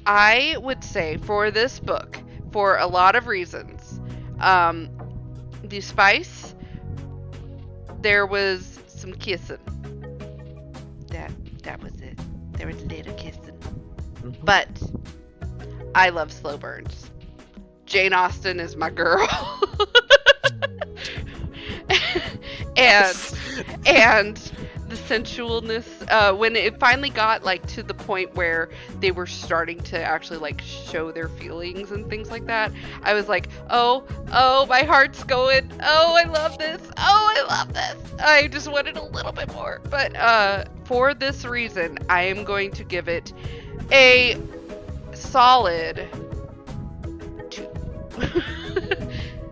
I would say for this book, for a lot of reasons, the spice, there was some kissing. That was it. There was a little kissing. But I love slow burns. Jane Austen is my girl. and the sensualness, when it finally got like to the point where they were starting to actually like show their feelings and things like that, I was like, oh, my heart's going, I love this, I just wanted a little bit more. But for this reason, I am going to give it a solid 2.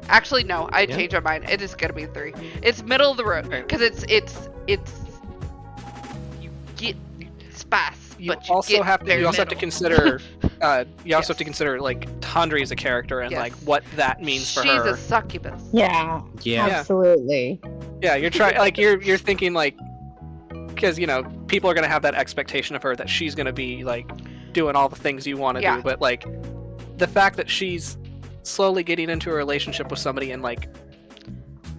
Actually, no, I changed my mind. It is gonna be 3. It's middle of the road because it's you get spice, but you also get have to very have to middle. consider have to consider like Tandri as a character and like what that means for She's her. a succubus. Yeah, absolutely. Yeah, you're trying like you're thinking like, because people are gonna have that expectation of her that she's gonna be like doing all the things you want to do, but like the fact that she's slowly getting into a relationship with somebody and like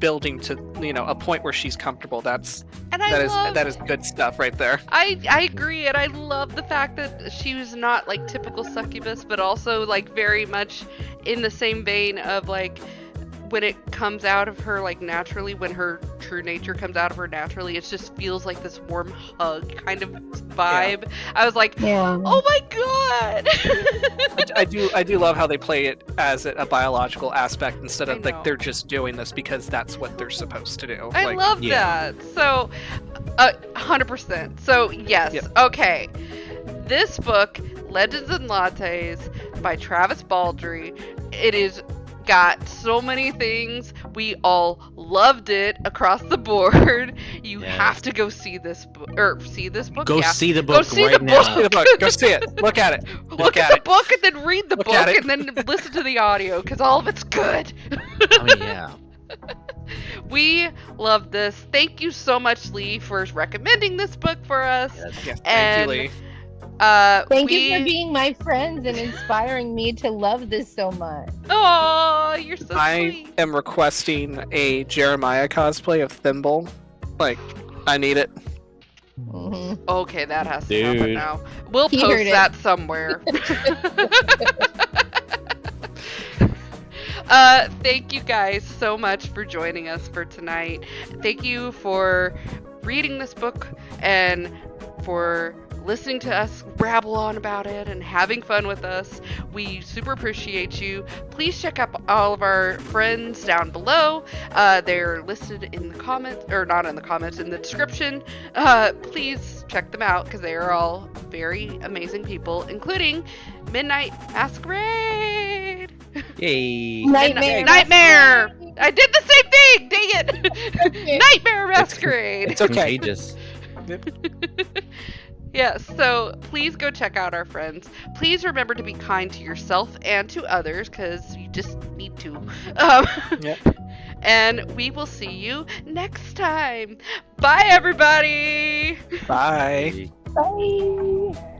building to a point where she's comfortable, that is good stuff right there. I agree, and I love the fact that she was not like typical succubus, but also like very much in the same vein of like when it comes out of her like naturally, when her true nature comes out of her naturally, it just feels like this warm hug kind of vibe. Yeah. I was like, oh my god. I do love how they play it as a biological aspect instead of like they're just doing this because that's what they're supposed to do. I love that. So 100%. So yes. Okay, this book, Legends and Lattes by Travis Baldree, it is got so many things. We all loved it across the board. You have to go see this book. See the book right now. See the book. Go see it. Look at it. Look at the book and then read the book and then listen to the audio because all of it's good. I mean, yeah. We love this. Thank you so much, Lee, for recommending this book for us. Yes, thank you, Lee. Thank you for being my friends and inspiring me to love this so much. Oh, you're so sweet. I am requesting a Jeremiah cosplay of Thimble. Like, I need it. Mm-hmm. Okay, that has to happen now. We'll post that somewhere. Thank you guys so much for joining us for tonight. Thank you for reading this book and for listening to us rabble on about it and having fun with us. We super appreciate you. Please check out all of our friends down below. They're listed in the comments, or not in the comments, in the description. Please check them out because they are all very amazing people, including Midnight Masquerade. Yay. Nightmare. I did the same thing. Dang it. Okay. Nightmare Masquerade. It's okay. Contagious. Yes, so please go check out our friends. Please remember to be kind to yourself and to others, because you just need to. And we will see you next time. Bye, everybody. Bye. Bye.